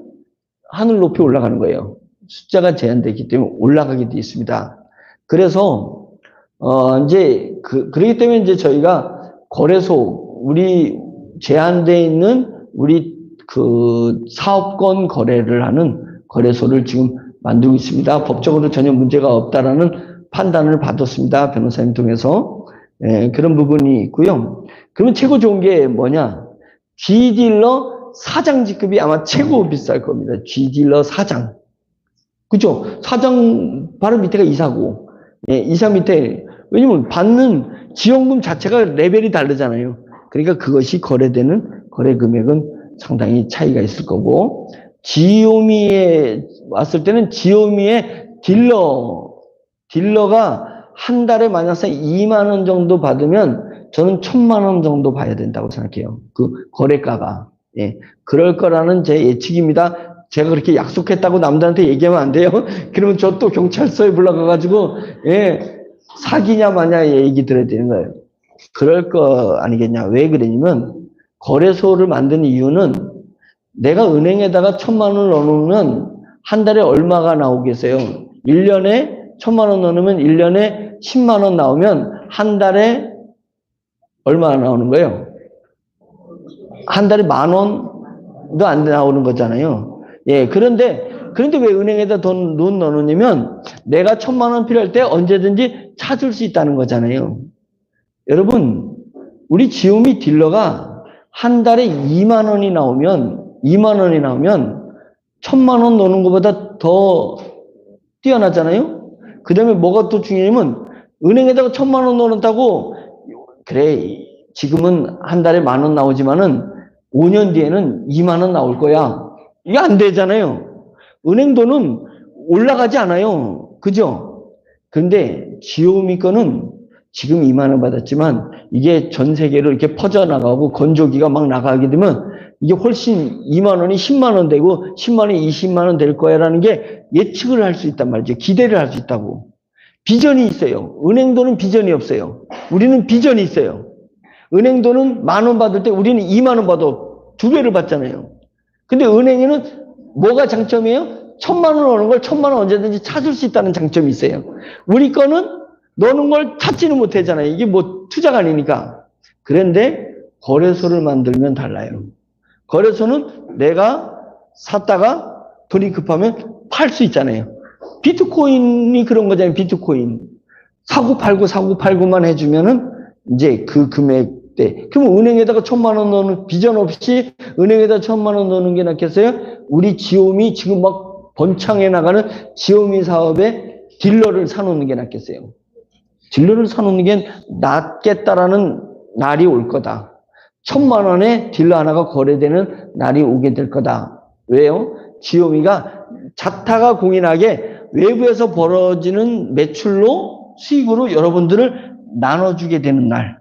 하늘 높이 올라가는 거예요. 숫자가 제한되기 때문에 올라가게 돼 있습니다. 그래서 이제 그렇기 때문에 이제 저희가 거래소 우리 제한되어 있는 우리 그 사업권 거래를 하는 거래소를 지금 만들고 있습니다. 법적으로 전혀 문제가 없다라는 판단을 받았습니다. 변호사님 통해서. 예, 그런 부분이 있고요. 그러면 최고 좋은 게 뭐냐? G딜러 사장 직급이 아마 최고 비쌀 겁니다. G딜러 사장. 그죠? 사장 바로 밑에가 이사고. 예, 이사 밑에. 왜냐면 받는 지원금 자체가 레벨이 다르잖아요. 그러니까 그것이 거래되는 거래 금액은 상당히 차이가 있을 거고. 지오미에 왔을 때는 지오미의 딜러가 한 달에 만약 2만 원 정도 받으면 저는 1,000만 원 정도 봐야 된다고 생각해요. 그 거래가가. 예. 그럴 거라는 제 예측입니다. 제가 그렇게 약속했다고 남들한테 얘기하면 안 돼요. 그러면 저 또 경찰서에 불러가가지고, 예, 사기냐 마냐 얘기 들어야 되는 거예요. 그럴 거 아니겠냐. 왜 그러냐면, 거래소를 만든 이유는 내가 은행에다가 1,000만 원을 넣어놓으면 한 달에 얼마가 나오겠어요? 1년에 1,000만 원 넣으면 1년에 10만 원 나오면 한 달에 얼마 나오는 거예요? 한 달에 10,000원도 안 나오는 거잖아요. 예, 그런데 왜 은행에다 돈 넣어놓냐면 내가 1,000만 원 필요할 때 언제든지 찾을 수 있다는 거잖아요. 여러분, 우리 지오미 딜러가 한 달에 2만 원이 나오면 1,000만 원 넣는 것보다 더 뛰어나잖아요. 그 다음에 뭐가 또 중요하냐면 은행에다가 1,000만 원 넣어놓는다고 그래 지금은 한 달에 10,000원 나오지만은 5년 뒤에는 2만 원 나올 거야. 이게 안 되잖아요. 은행 돈은 올라가지 않아요. 그죠? 그런데 지오미 거는 지금 2만 원 받았지만 이게 전 세계로 이렇게 퍼져나가고 건조기가 막 나가게 되면 이게 훨씬 2만 원이 10만 원 되고 10만 원이 20만 원 될 거야라는 게 예측을 할 수 있단 말이죠. 기대를 할 수 있다고. 비전이 있어요. 은행 돈은 비전이 없어요. 우리는 비전이 있어요. 은행 돈은 10,000원 받을 때 우리는 2만 원 받아 2배를 받잖아요. 근데 은행에는 뭐가 장점이에요? 1,000만 원 오는 걸 1,000만 원 언제든지 찾을 수 있다는 장점이 있어요. 우리 거는 넣는 걸 찾지는 못하잖아요. 이게 뭐 투자가 아니니까. 그런데 거래소를 만들면 달라요. 거래소는 내가 샀다가 돈이 급하면 팔 수 있잖아요. 비트코인이 그런 거잖아요. 비트코인. 사고 팔고만 해주면은 이제 그 금액대. 그러면 은행에다가 1,000만 원 넣는 비전 없이 은행에다 1,000만 원 넣는 게 낫겠어요? 우리 지오미 지금 막 번창해 나가는 지오미 사업에 딜러를 사놓는 게 낫겠어요? 딜러를 사놓는 게 낫겠다라는 날이 올 거다. 1,000만 원에 딜러 하나가 거래되는 날이 오게 될 거다. 왜요? 지오미가 자타가 공인하게 외부에서 벌어지는 매출로 수익으로 여러분들을 나눠주게 되는 날.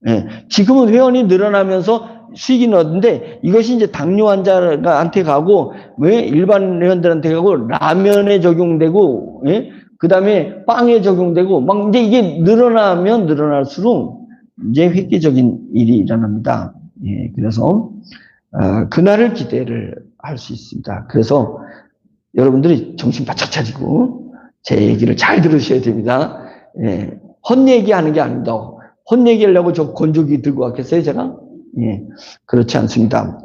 예. 지금은 회원이 늘어나면서 수익이 넣었는데 이것이 이제 당뇨 환자한테 가고 왜 일반 회원들한테 가고 라면에 적용되고 예? 그 다음에 빵에 적용되고 막 이제 이게 늘어나면 늘어날수록 이제 획기적인 일이 일어납니다. 예. 그래서 그날을 기대를 할 수 있습니다. 그래서 여러분들이 정신 바짝 차리고 제 얘기를 잘 들으셔야 됩니다. 예. 헛얘기하는 게 아닙니다. 혼 얘기하려고 저 건조기 들고 왔겠어요, 제가? 예, 그렇지 않습니다.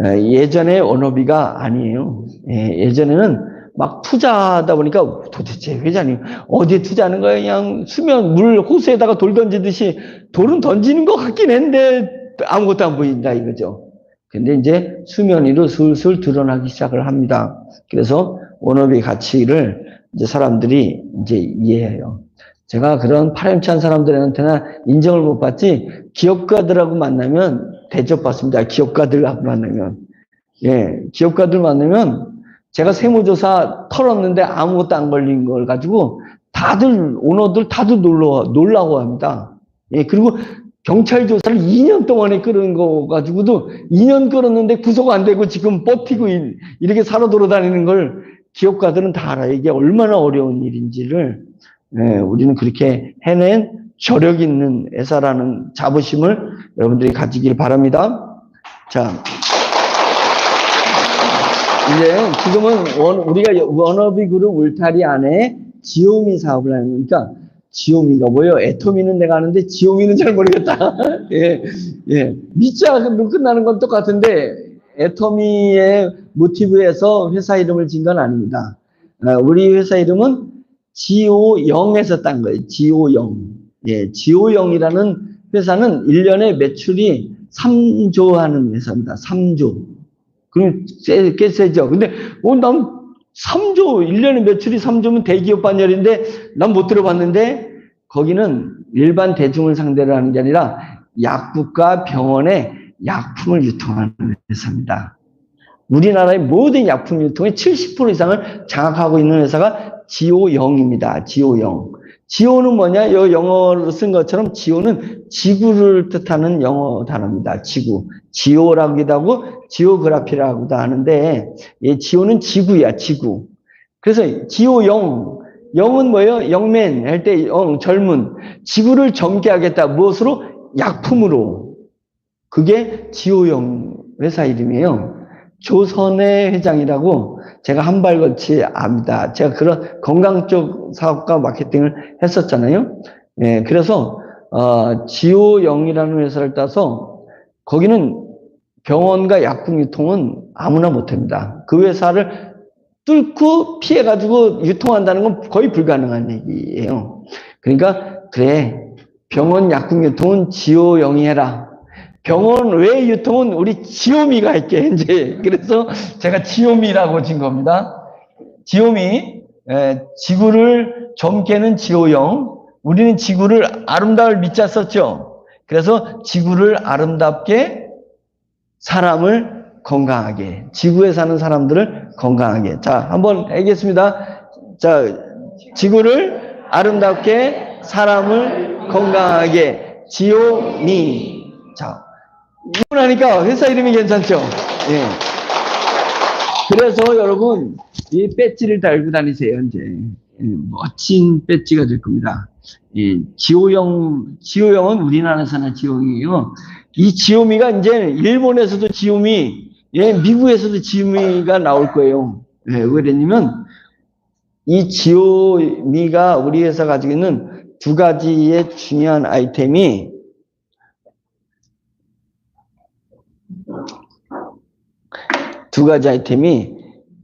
예전에 워너비가 아니에요. 예전에는 막 투자하다 보니까 도대체 회장님 어디에 투자하는 거예요? 그냥 수면 물 호수에다가 돌 던지듯이 돌은 던지는 것 같긴 한데 아무것도 안 보인다 이거죠. 근데 이제 수면 위로 슬슬 드러나기 시작을 합니다. 그래서 워너비 가치를 이제 사람들이 이제 이해해요. 제가 그런 파렴치한 사람들한테나 인정을 못 받지 기업가들하고 만나면 대접받습니다. 기업가들하고 만나면. 예, 기업가들 만나면 제가 세무조사 털었는데 아무것도 안 걸린 걸 가지고 다들, 오너들 다들 놀라워합니다. 예, 그리고 경찰 조사를 2년 동안에 끌은 거 가지고도 2년 끌었는데 구속 안 되고 지금 버티고 이렇게 살아 돌아다니는 걸 기업가들은 다 알아요. 이게 얼마나 어려운 일인지를. 예, 우리는 그렇게 해낸 저력 있는 회사라는 자부심을 여러분들이 가지길 바랍니다. 자, 이제 지금은 우리가 워너비 그룹 울타리 안에 지오미 사업을 하는 거니까 지오미가 뭐예요? 애토미는 내가 아는데 지오미는 잘 모르겠다. 예, 예. 미자로 끝나는 건 똑같은데 애토미의 모티브에서 회사 이름을 진 건 아닙니다. 우리 회사 이름은 GO0에서 딴 거예요. GO0. 예, GO0이라는 회사는 1년에 매출이 3조 하는 회사입니다. 3조. 그럼 꽤 세죠. 근데, 난 3조, 1년에 매출이 3조면 대기업 반열인데, 난 못 들어봤는데, 거기는 일반 대중을 상대로 하는 게 아니라 약국과 병원에 약품을 유통하는 회사입니다. 우리나라의 모든 약품 유통의 70% 이상을 장악하고 있는 회사가 GO0입니다. GO0. GO는 뭐냐? 요 영어로 쓴 것처럼 GO는 지구를 뜻하는 영어 단어입니다. 지구. GO라고도 하고 지오그라피라고도 하는데 이 GO는 지구야, 지구. 그래서 GO0. 0은 뭐예요? 영맨 할 때 젊은. 지구를 젊게 하겠다. 무엇으로? 약품으로. 그게 GO0 회사 이름이에요. 조선의 회장이라고 제가 한발같이 압니다. 제가 그런 건강 쪽 사업과 마케팅을 했었잖아요. 예, 그래서 GO0이라는 회사를 따서 거기는 병원과 약품 유통은 아무나 못합니다. 그 회사를 뚫고 피해가지고 유통한다는 건 거의 불가능한 얘기예요. 그러니까 그래, 병원 약품 유통은 GO0이 해라. 병원 외 유통은 우리 지오미가 할게, 이제. 그래서 제가 지오미라고 진 겁니다. 지오미, 지구를 젊게는 GO0. 우리는 지구를 아름다울 미자 썼죠. 그래서 지구를 아름답게, 사람을 건강하게, 지구에 사는 사람들을 건강하게. 자, 한번 하겠습니다. 자, 지구를 아름답게, 사람을 건강하게, 지오미. 자, 이분 하니까 회사 이름이 괜찮죠? 예. 그래서 여러분, 이 배지를 달고 다니세요, 이제. 멋진 배지가 될 겁니다. 지오형은 우리나라에서나 지오형이에요. 이 지오미가 이제 일본에서도 지오미, 예, 미국에서도 지오미가 나올 거예요. 왜 그랬냐면, 이 지오미가 우리 회사 가지고 있는 두 가지의 중요한 아이템이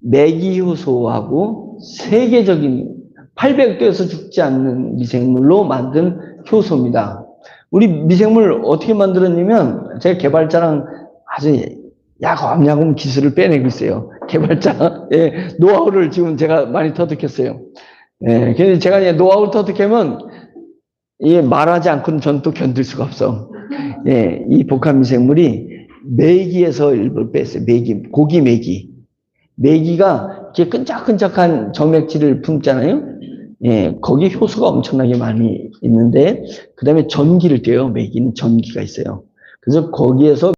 매기 효소하고 세계적인 800도에서 죽지 않는 미생물로 만든 효소입니다. 우리 미생물 어떻게 만들었냐면 제가 개발자랑 아주 야금야금 기술을 빼내고 있어요. 개발자 노하우를 지금 제가 많이 터득했어요. 근데 제가 노하우를 터득하면 말하지 않고는 전 또 견딜 수가 없어. 이 복합 미생물이 메기에서 일부를 뺐어요. 고기 메기. 메기가 이렇게 끈적끈적한 정맥질을 품잖아요. 거기 효소가 엄청나게 많이 있는데, 그 다음에 전기를 떼요. 메기는 전기가 있어요. 그래서 거기에서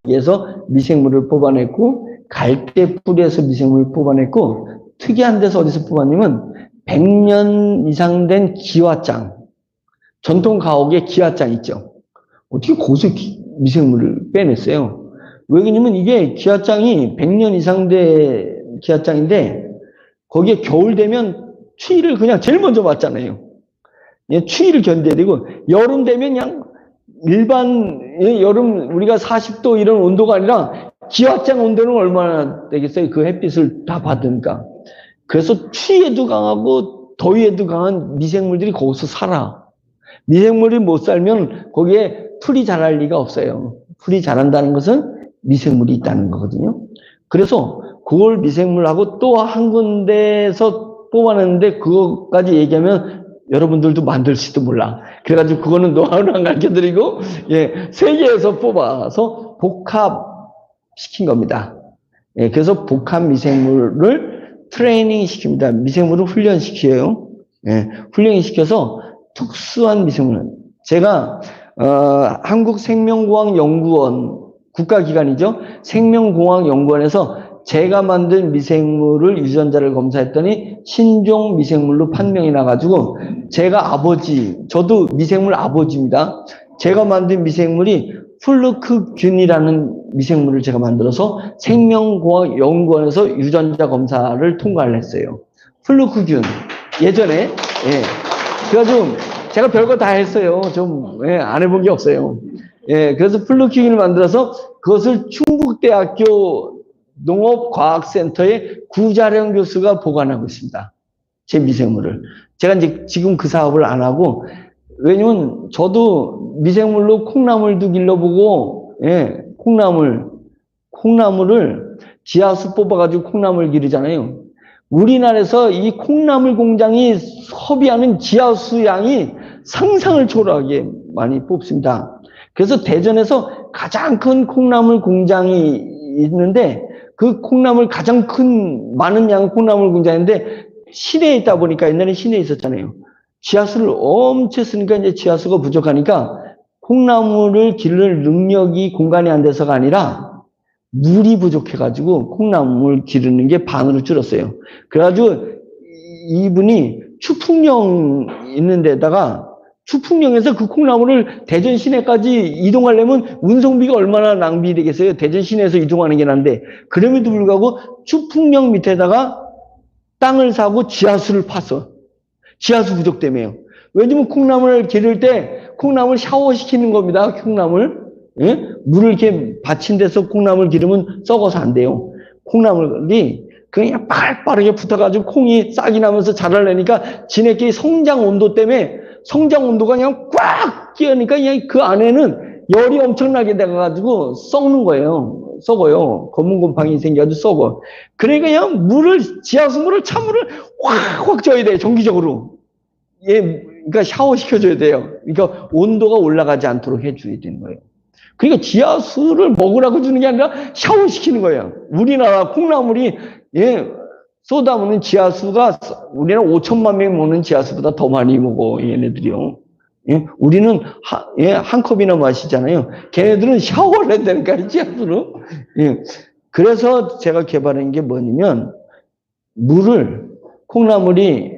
미생물을 뽑아냈고, 갈대 뿌리에서 미생물을 뽑아냈고, 특이한 데서 어디서 뽑았냐면, 100년 이상 된 기와장. 전통 가옥에 기와장 있죠. 어떻게 거기서 미생물을 빼냈어요? 왜냐면 이게 기와장이 100년 이상 된 기와장인데 거기에 겨울 되면 추위를 그냥 제일 먼저 맞잖아요. 추위를 견뎌야 되고 여름 되면 그냥 일반 여름 우리가 40도 이런 온도가 아니라 기와장 온도는 얼마나 되겠어요? 그 햇빛을 다 받으니까. 그래서 추위에도 강하고 더위에도 강한 미생물들이 거기서 살아. 미생물이 못 살면 거기에 풀이 자랄 리가 없어요. 풀이 자란다는 것은 미생물이 있다는 거거든요. 그래서 그걸 미생물하고 또 한 군데에서 뽑아냈는데 그거까지 얘기하면 여러분들도 만들지도 몰라. 그래가지고 그거는 노하우를 안 가르쳐드리고, 예, 세계에서 뽑아서 복합시킨 겁니다. 예, 그래서 복합 미생물을 트레이닝 시킵니다. 미생물을 훈련시켜요. 예, 훈련시켜서 특수한 미생물. 제가, 한국생명공학연구원, 국가기관이죠. 생명공학연구원에서 제가 만든 미생물을 유전자를 검사했더니 신종 미생물로 판명이 나가지고 제가 아버지, 저도 미생물 아버지입니다. 제가 만든 미생물이 플루크균이라는 미생물을 제가 만들어서 생명공학연구원에서 유전자 검사를 통과를 했어요. 플루크균. 예전에, 예. 그래가지고 제가 별거 다 했어요. 좀, 예, 안 해본 게 없어요. 예, 그래서 플루크균을 만들어서 그것을 충북대학교 농업과학센터의 구자령 교수가 보관하고 있습니다. 제 미생물을. 제가 이제 지금 그 사업을 안 하고, 왜냐면 저도 미생물로 콩나물도 길러보고, 예, 콩나물을 지하수 뽑아가지고 콩나물 기르잖아요. 우리나라에서 이 콩나물 공장이 소비하는 지하수 양이 상상을 초월하게 많이 뽑습니다. 그래서 대전에서 가장 큰 콩나물 공장이 있는데 그 콩나물 가장 큰 많은 양의 콩나물 공장인데 시내에 있다 보니까 옛날에 시내에 있었잖아요. 지하수를 엄청 쓰니까 이제 지하수가 부족하니까 콩나물을 기를 능력이 공간이 안 돼서가 아니라 물이 부족해가지고 콩나물 기르는 게 반으로 줄었어요. 그래가지고 이분이 추풍령 있는 데다가 추풍령에서 그 콩나물을 대전 시내까지 이동하려면 운송비가 얼마나 낭비되겠어요. 대전 시내에서 이동하는 게 난데 그럼에도 불구하고 추풍령 밑에다가 땅을 사고 지하수를 팠어. 지하수 부족 때문에요. 왜냐면 콩나물을 기를 때 콩나물 샤워시키는 겁니다. 콩나물. 예? 물을 이렇게 받친 데서 콩나물 기르면 썩어서 안 돼요. 콩나물이 그냥 빠르게 붙어가지고 콩이 싹이 나면서 자라려니까 지네끼리 성장 온도 때문에 성장 온도가 그냥 꽉 끼어니까 그냥 그 안에는 열이 엄청나게 돼가지고 썩는 거예요. 썩어요. 검은 곰팡이 생겨가지고 썩어. 그러니까 그냥 지하수물을 찬물을 확 줘야 돼요. 정기적으로. 예, 그러니까 샤워 시켜줘야 돼요. 그러니까 온도가 올라가지 않도록 해줘야 되는 거예요. 그러니까 지하수를 먹으라고 주는 게 아니라 샤워시키는 거예요. 우리나라 콩나물이, 예, 쏟아붓는 지하수가 우리는 5천만 명이 먹는 지하수보다 더 많이 먹어, 얘네들이요. 예, 우리는 한 컵이나 마시잖아요. 걔네들은 샤워를 해야 되니까, 지하수로. 예. 그래서 제가 개발한 게 뭐냐면, 콩나물이,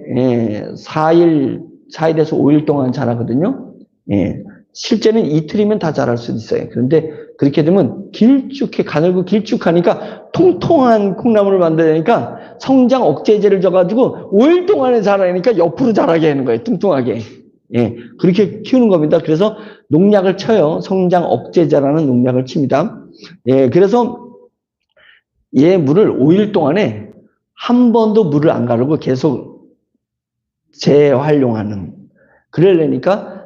4일에서 5일 동안 자라거든요. 예. 실제는 이틀이면 다 자랄 수도 있어요. 그런데 그렇게 되면 가늘고 길쭉하니까 통통한 콩나물을 만들려니까 성장 억제제를 줘가지고 5일 동안에 자라니까 옆으로 자라게 하는 거예요. 뚱뚱하게. 예, 그렇게 키우는 겁니다. 그래서 농약을 쳐요. 성장 억제제라는 농약을 칩니다. 예, 그래서 얘 물을 5일 동안에 한 번도 물을 안 가르고 계속 재활용하는. 그러려니까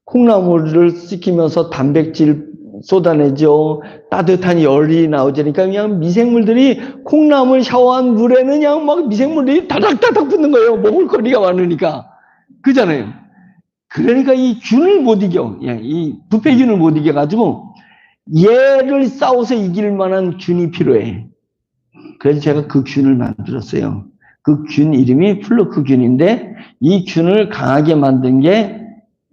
콩나물을 씻기면서 단백질 쏟아내죠. 따뜻한 열이 나오니까 그냥 미생물들이 콩나물 샤워한 물에는 그냥 막 미생물들이 다닥다닥 붙는 거예요. 먹을 거리가 많으니까. 그잖아요. 그러니까 이 균을 못 이겨. 이 부패균을 못 이겨가지고 얘를 싸워서 이길 만한 균이 필요해. 그래서 제가 그 균을 만들었어요. 그 균 이름이 플루크균인데 이 균을 강하게 만든 게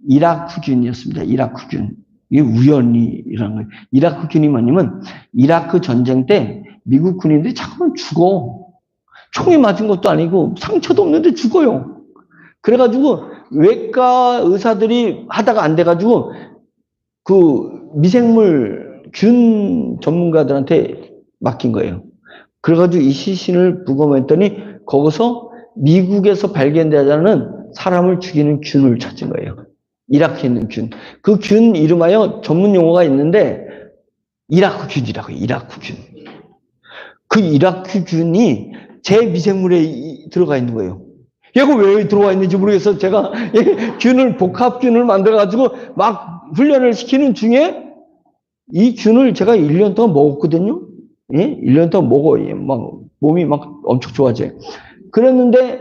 이라크균이었습니다. 이라크균. 이게 우연히 일어난 거예요. 이라크균이 뭐냐면 이라크 전쟁 때 미국 군인들이 자꾸만 죽어. 총에 맞은 것도 아니고 상처도 없는데 죽어요. 그래가지고 외과 의사들이 하다가 안 돼가지고 그 미생물 균 전문가들한테 맡긴 거예요. 그래가지고 이 시신을 부검했더니 거기서 미국에서 발견되지 않은 사람을 죽이는 균을 찾은 거예요. 이라크에 있는 균. 그 균 이름하여 전문 용어가 있는데 이라크균이라고 해요. 이라크균. 그 이라크균이 제 미생물에 들어가 있는 거예요. 얘가 왜 들어와 있는지 모르겠어서 제가 균을 복합균을 만들어 가지고 막 훈련을 시키는 중에 이 균을 제가 1년 동안 먹었거든요. 예? 1년 동안 먹어요. 막 몸이 막 엄청 좋아져요. 그랬는데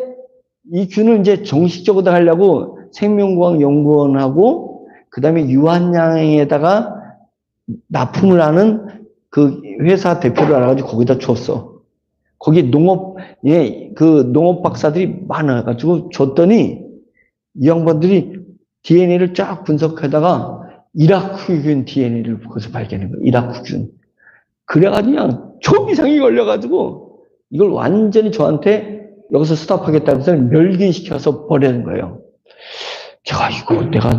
이 균을 이제 정식적으로 하려고 생명과학연구원하고 그다음에 유한양에다가 납품을 하는 그 회사 대표를 알아가지고 거기다 줬어. 거기 농업 박사들이 많아가지고 줬더니 이 양반들이 DNA를 쫙 분석하다가 이라크균 DNA를 거기서 발견한 거예요. 이라크균. 그래가지고 그냥 초기상이 걸려가지고 이걸 완전히 저한테 여기서 스탑하겠다면서 멸균시켜서 버리는 거예요. 제가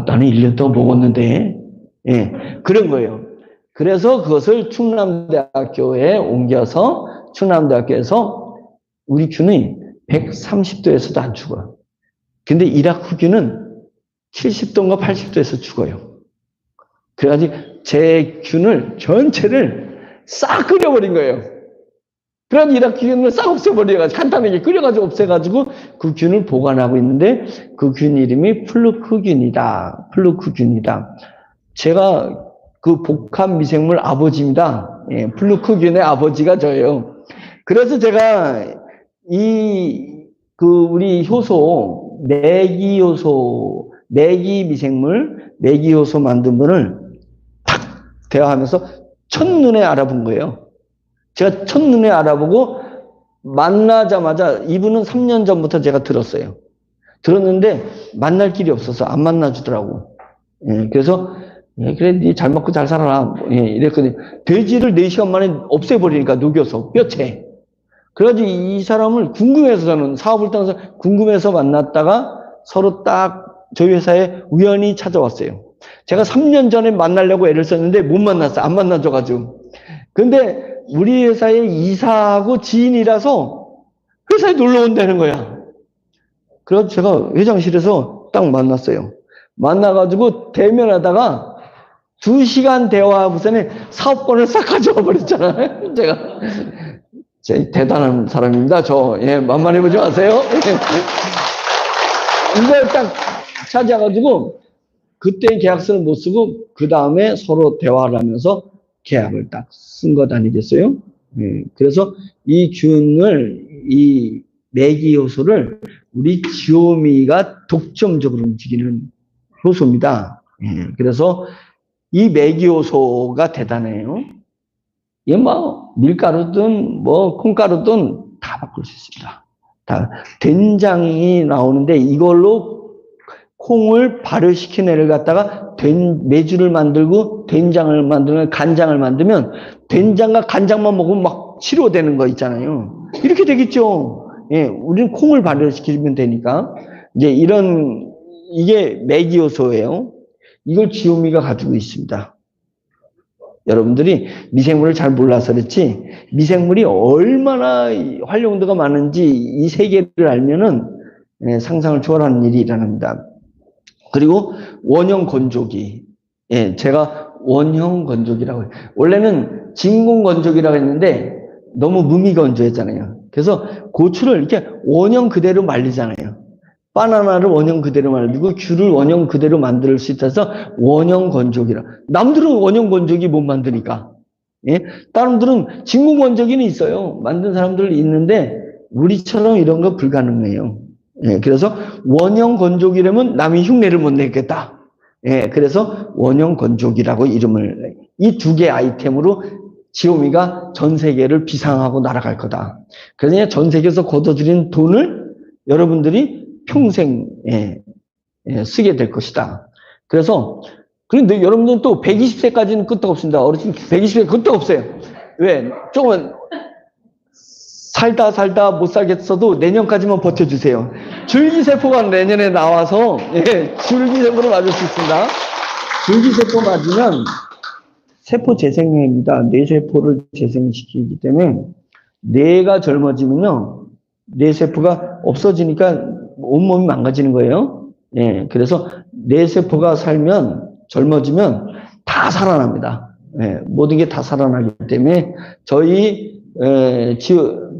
나는 1년 동안 먹었는데, 예, 그런 거예요. 그래서 그것을 충남대학교에 옮겨서 충남대학교에서 우리 균이 130도에서도 안 죽어요. 근데 이라크균은 70도인가 80도에서 죽어요. 그래가지고 제 균을 전체를 싹 끓여버린 거예요. 그래가지고 이라크균을 싹 없애버려가지고 간단하게 끓여가지고 없애가지고 그 균을 보관하고 있는데 그 균 이름이 플루크균이다. 플루크균이다. 제가 그 복합 미생물 아버지입니다. 예, 플루크균의 아버지가 저예요. 그래서 제가 우리 효소, 내기 미생물, 내기 효소 만든 분을 탁 대화하면서 첫눈에 알아본 거예요. 제가 첫눈에 알아보고 만나자마자 이분은 3년 전부터 제가 들었어요. 들었는데 만날 길이 없어서 안 만나주더라고. 예, 그래서 그래, 니 잘 먹고 잘 살아라. 예, 이랬거든요. 돼지를 4시간 만에 없애버리니까 녹여서 뼈채. 그래가지고 이 사람을 궁금해서 저는 사업을 따라서 궁금해서 만났다가 서로 딱 저희 회사에 우연히 찾아왔어요. 제가 3년 전에 만나려고 애를 썼는데 못 만났어요. 안 만나줘가지고. 근데 우리 회사에 이사하고 지인이라서 회사에 놀러 온다는 거야. 그래서 제가 회장실에서 딱 만났어요. 만나가지고 대면하다가 2시간 대화하고서는 사업권을 싹 가져와 버렸잖아요. 제가 대단한 사람입니다. 만만해보지 마세요. 이걸 딱 찾아가지고 그때 계약서를 못 쓰고 그 다음에 서로 대화를 하면서 계약을 딱 쓴 것 아니겠어요? 그래서 이 내기 효소를 우리 지오미가 독점적으로 움직이는 효소입니다. 그래서 이 매기 효소가 대단해요. 이게 밀가루든 콩가루든 다 바꿀 수 있습니다. 다 된장이 나오는데 이걸로 콩을 발효시킨 애를 갖다가 메주를 만들고 된장을 만들면 간장을 만들면 된장과 간장만 먹으면 막 치료되는 거 있잖아요. 이렇게 되겠죠. 예, 우리는 콩을 발효시키면 되니까 이제 이게 매기 효소예요. 이걸 지오미가 가지고 있습니다. 여러분들이 미생물을 잘 몰라서 그렇지 미생물이 얼마나 활용도가 많은지 이 세계를 알면은 상상을 초월하는 일이 일어납니다. 그리고 원형 건조기. 예, 제가 원형 건조기라고 해요. 원래는 진공 건조기라고 했는데 너무 무미건조했잖아요. 그래서 고추를 이렇게 원형 그대로 말리잖아요. 바나나를 원형 그대로 말리고 귤을 원형 그대로 만들 수 있어서 원형 건조기라. 남들은 원형 건조기 못 만드니까. 예? 다른 분들은 진공 건조기는 있어요. 만든 사람들 있는데 우리처럼 이런 거 불가능해요. 예, 그래서 원형 건조기라면 남이 흉내를 못 내겠다. 예, 그래서 원형 건조기라고 이름을 이 2개 아이템으로 지오미가 전 세계를 비상하고 날아갈 거다. 그러니 전 세계에서 걷어들인 돈을 여러분들이 평생 쓰게 될 것이다. 그런데 여러분들은 또 120세까지는 끄떡 없습니다. 어르신 120세 끄떡 없어요. 왜? 조금은 살다 못 살겠어도 내년까지만 버텨주세요. 줄기세포가 내년에 나와서 줄기세포를 맞을 수 있습니다. 줄기세포 맞으면 세포 재생입니다. 뇌세포를 재생시키기 때문에 뇌가 젊어지면요. 뇌세포가 없어지니까 온몸이 망가지는 거예요. 예, 그래서 뇌 세포가 살면 젊어지면 다 살아납니다. 예, 모든 게 다 살아나기 때문에 저희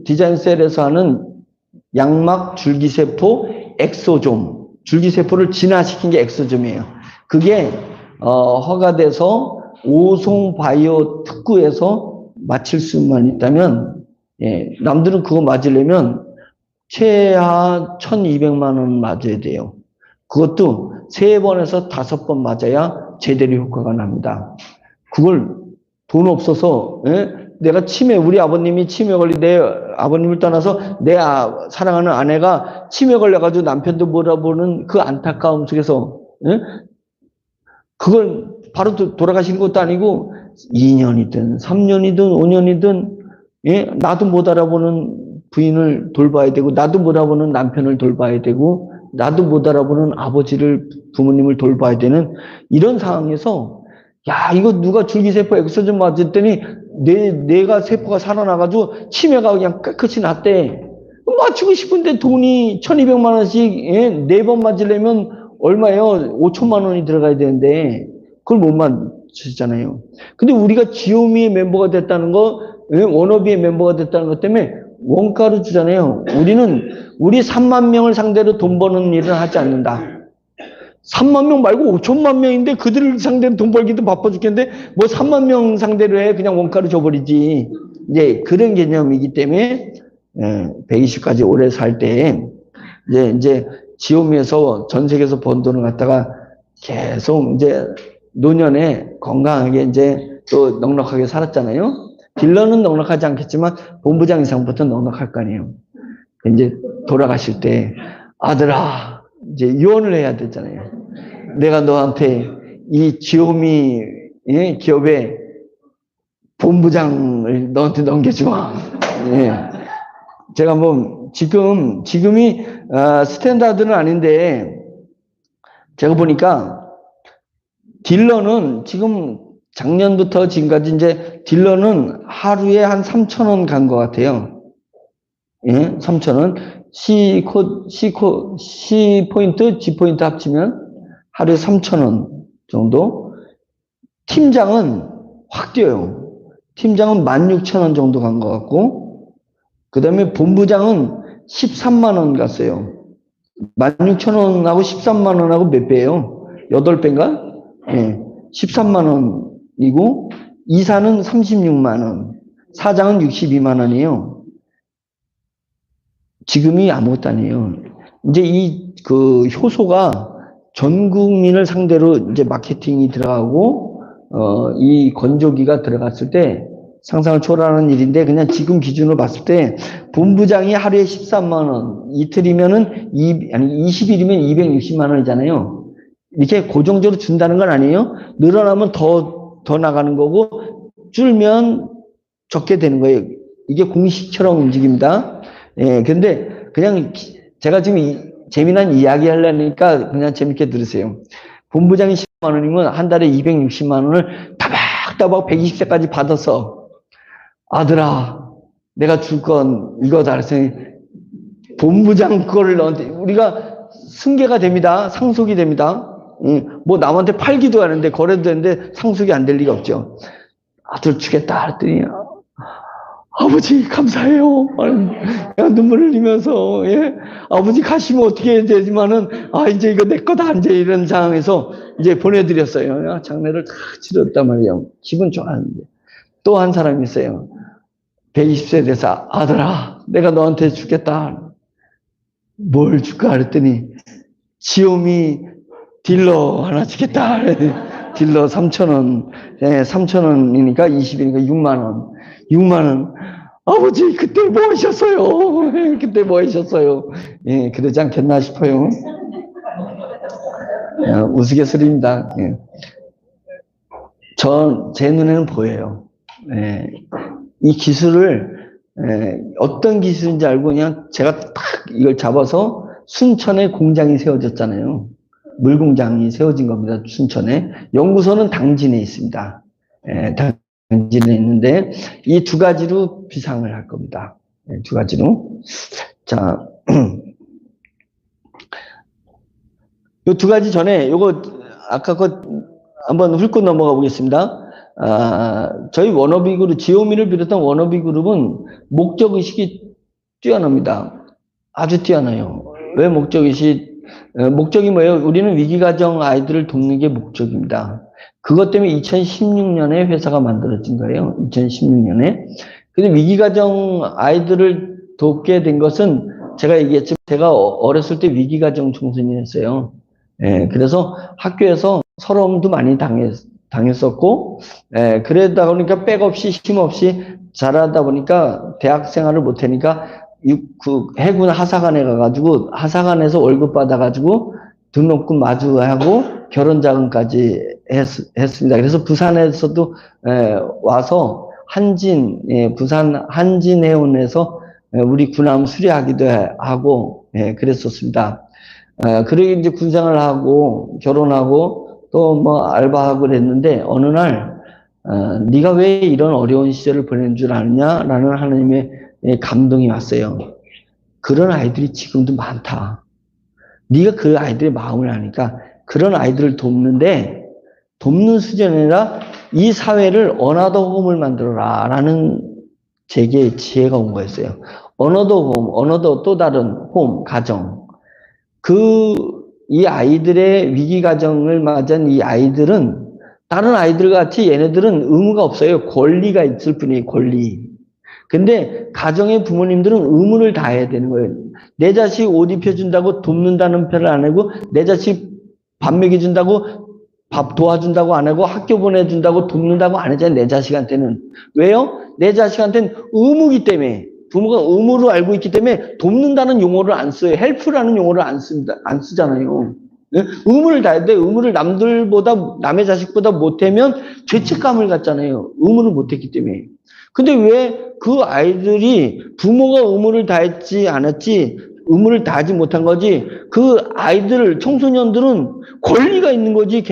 디자인셀에서 하는 양막 줄기세포 엑소좀, 줄기세포를 진화시킨 게 엑소좀이에요. 그게 허가돼서 오송바이오 특구에서 맞힐 수만 있다면, 예, 남들은 그거 맞으려면 최하 1,200만 원 맞아야 돼요. 그것도 3번에서 5번 맞아야 제대로 효과가 납니다. 그걸 돈 없어서, 예? 내가 우리 아버님이 치매 걸린 내 아버님을 떠나서 내 사랑하는 아내가 치매 걸려가지고 남편도 몰아보는 그 안타까움 속에서, 예? 그걸 바로 돌아가신 것도 아니고 2년이든 3년이든 5년이든, 예? 나도 못 알아보는 부인을 돌봐야 되고, 나도 못 알아보는 남편을 돌봐야 되고, 나도 못 알아보는 부모님을 돌봐야 되는 이런 상황에서, 야, 이거 누가 줄기세포 엑소좀 맞았더니 뇌가 세포가 살아나가지고 치매가 그냥 깨끗이 났대. 맞추고 싶은데 돈이 1,200만 원씩, 예? 4번 맞으려면 얼마예요? 5천만 원이 들어가야 되는데 그걸 못 맞추잖아요. 근데 우리가 지오미의 멤버가 됐다는 거, 예? 워너비의 멤버가 됐다는 것 때문에 원가를 주잖아요. 우리 3만 명을 상대로 돈 버는 일은 하지 않는다. 3만 명 말고 5천만 명인데 그들을 상대로 돈 벌기도 바빠 죽겠는데 뭐 3만 명 상대로 해 그냥 원가를 줘버리지. 이제 그런 개념이기 때문에 120까지 오래 살 때 이제 지오미에서 전 세계에서 번 돈을 갖다가 계속 이제 노년에 건강하게 이제 또 넉넉하게 살았잖아요. 딜러는 넉넉하지 않겠지만 본부장 이상부터 넉넉할 거 아니에요. 이제 돌아가실 때 아들아 이제 유언을 해야 되잖아요. 내가 너한테 이 지오미 기업의 본부장을 너한테 넘겨주마. 예. 제가 뭐 지금이 스탠다드는 아닌데 제가 보니까 딜러는 지금 작년부터 지금까지 이제 딜러는 하루에 한 3,000원 간 것 같아요. 예, 3,000원. C 포인트, G 포인트 합치면 하루에 3,000원 정도. 팀장은 확 뛰어요. 팀장은 16,000원 정도 간 것 같고, 그 다음에 본부장은 13만 원 갔어요. 16,000원하고 13만 원하고 몇 배예요? 8배인가? 예, 13만 원이고, 이사는 36만 원, 사장은 62만 원이에요. 지금이 아무것도 아니에요. 이제 그 효소가 전 국민을 상대로 이제 마케팅이 들어가고, 이 건조기가 들어갔을 때 상상을 초월하는 일인데, 그냥 지금 기준으로 봤을 때, 본부장이 하루에 13만원, 이틀이면은, 20일이면 260만 원이잖아요. 이렇게 고정적으로 준다는 건 아니에요. 늘어나면 더 나가는 거고, 줄면 적게 되는 거예요. 이게 공식처럼 움직입니다. 예, 근데 그냥 제가 지금 재미난 이야기 하려니까 그냥 재밌게 들으세요. 본부장이 10만 원이면 한 달에 260만 원을 따박따박 120세까지 받았어. 아들아, 내가 줄 건 이거다. 그래서 본부장 거를 너한테, 우리가 승계가 됩니다. 상속이 됩니다. 뭐 남한테 팔기도 하는데, 거래도 되는데 상속이 안 될 리가 없죠. 아들 주겠다 했더니, 아버지 감사해요. 눈물을 흘리면서, 예? 아버지 가시면 어떻게 되지만은 이제 이거 내 거다 이제 이런 상황에서 이제 보내드렸어요. 장례를 다 치렀단 말이에요. 기분 좋았는데 또 한 사람이 있어요. 120세 돼서 아들아 내가 너한테 주겠다. 뭘 줄까 그랬더니 지오미 딜러 하나 주겠다. 딜러 3,000원, 3,000원이니까 20이니까 6만 원. 6만 원. 아버지, 그때 뭐 하셨어요? 그때 뭐 하셨어요? 예, 그러지 않겠나 싶어요. 우스갯소리입니다. 예. 제 눈에는 보여요. 예. 이 기술을, 어떤 기술인지 알고 그냥 제가 딱 이걸 잡아서 순천에 공장이 세워졌잖아요. 물공장이 세워진 겁니다. 순천에. 연구소는 당진에 있습니다. 당진에 있는데 이 두 가지로 비상을 할 겁니다. 두 가지로. 자, 요 두 가지 전에 요거 아까 거 한번 훑고 넘어가 보겠습니다. 저희 워너비 그룹, 지오미를 비롯한 워너비 그룹은 목적 의식이 뛰어납니다. 아주 뛰어나요. 왜 목적이 뭐예요? 우리는 위기가정 아이들을 돕는 게 목적입니다. 그것 때문에 2016년에 회사가 만들어진 거예요. 2016년에. 근데 위기가정 아이들을 돕게 된 것은 제가 얘기했지만 제가 어렸을 때 위기가정 청소년이었어요. 예, 그래서 학교에서 서러움도 많이 당했었고, 예, 그러다 보니까 백없이 힘없이 자라다 보니까 대학 생활을 못하니까 해군 하사관에 가가지고 하사관에서 월급 받아가지고 등록금 마주하고 결혼 자금까지 했습니다. 그래서 부산에서도 와서 부산 한진해운에서 우리 군함 수리하기도 하고 그랬었습니다. 그리고 이제 군생활 하고 결혼하고 또 뭐 알바하고 그랬는데 어느 날 네가 왜 이런 어려운 시절을 보낸 줄 아느냐라는 하나님의 감동이 왔어요. 그런 아이들이 지금도 많다. 네가 그 아이들의 마음을 아니까 그런 아이들을 돕는 수준이 아니라 이 사회를 어나더 홈을 만들어라 라는 제게 지혜가 온 거였어요. 어너더 또 다른 홈, 가정. 이 아이들의 위기 가정을 맞은 이 아이들은 다른 아이들 같이 얘네들은 의무가 없어요. 권리가 있을 뿐이에요, 권리. 근데 가정의 부모님들은 의무를 다해야 되는 거예요. 내 자식 옷 입혀준다고 돕는다는 표현을 안 하고, 내 자식 밥 먹여준다고, 밥 도와준다고 안 하고, 학교 보내준다고 돕는다고 안 하잖아요, 내 자식한테는. 왜요? 내 자식한테는 의무이기 때문에, 부모가 의무로 알고 있기 때문에 돕는다는 용어를 안 써요. 헬프라는 용어를 안 쓰잖아요. 의무를 다해야 돼. 의무를 남의 자식보다 못하면 죄책감을 갖잖아요. 의무를 못했기 때문에. 근데 왜 그 아이들이 부모가 의무를 의무를 다하지 못한 거지, 그 청소년들은 권리가 있는 거지,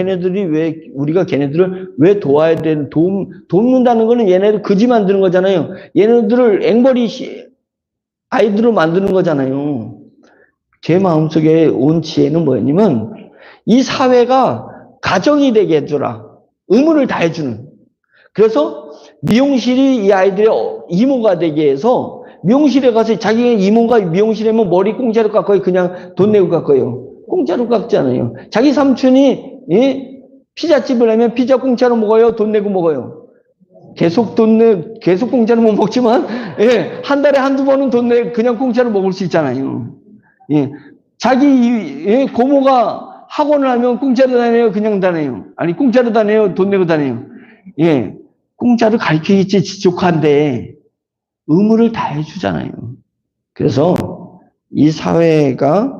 우리가 걔네들을 왜 도와야 되는, 돕는다는 거는 얘네들 그지 만드는 거잖아요. 얘네들을 아이들로 만드는 거잖아요. 제 마음속에 온 지혜는 뭐였냐면, 이 사회가 가정이 되게 해주라. 의무를 다해주는. 그래서 미용실이 이 아이들의 이모가 되게 해서 미용실에 가서 자기가 이모가 미용실에면 머리 공짜로 깎아요. 그냥 돈 내고 깎아요. 공짜로 깎잖아요. 자기 삼촌이 피자집을 하면 피자 공짜로 먹어요. 돈 내고 먹어요. 계속 공짜로 못 먹지만 한 달에 한두 번은 돈 내고 그냥 공짜로 먹을 수 있잖아요. 자기 고모가 학원을 하면 공짜로 다녀요. 그냥 다녀요. 아니 공짜로 다녀요. 돈 내고 다녀요. 공짜로 가르치겠지, 지족한데, 의무를 다 해주잖아요. 그래서 이 사회가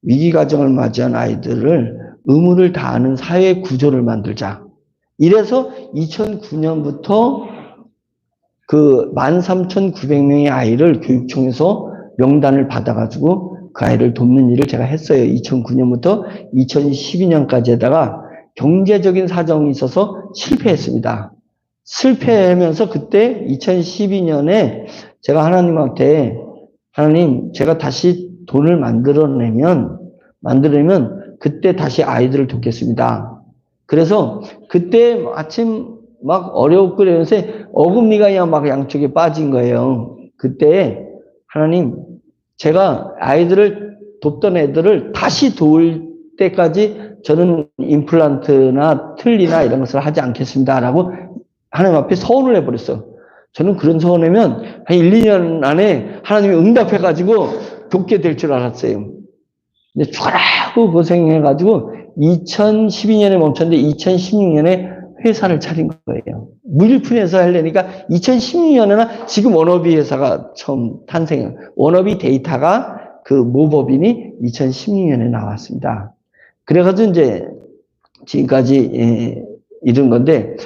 위기가정을 맞이한 아이들을 의무를 다하는 사회 구조를 만들자. 이래서 2009년부터 그 13,900명의 아이를 교육청에서 명단을 받아가지고 그 아이를 돕는 일을 제가 했어요. 2009년부터 2012년까지 하다가 경제적인 사정이 있어서 실패했습니다. 실패하면서 그때 2012년에 제가 하나님한테 하나님 제가 다시 돈을 만들어내면 그때 다시 아이들을 돕겠습니다. 그래서 그때 아침 막 어렵고 그러면서 어금니가 막 양쪽에 빠진 거예요. 그때 하나님 제가 아이들을 돕던 애들을 다시 도울 때까지 저는 임플란트나 틀니나 이런 것을 하지 않겠습니다. 라고 하나님 앞에 서원을 해버렸어요. 저는 그런 서원하면 한 1, 2년 안에 하나님이 응답해가지고 돕게 될 줄 알았어요. 근데 죽어라고 고생해가지고 2012년에 멈췄는데 2016년에 회사를 차린 거예요. 물품에서 하려니까 2016년에나 지금 워너비 회사가 처음 탄생해요. 워너비 데이터가 그 모법인이 2016년에 나왔습니다. 그래가지고 이제 지금까지 이런 건데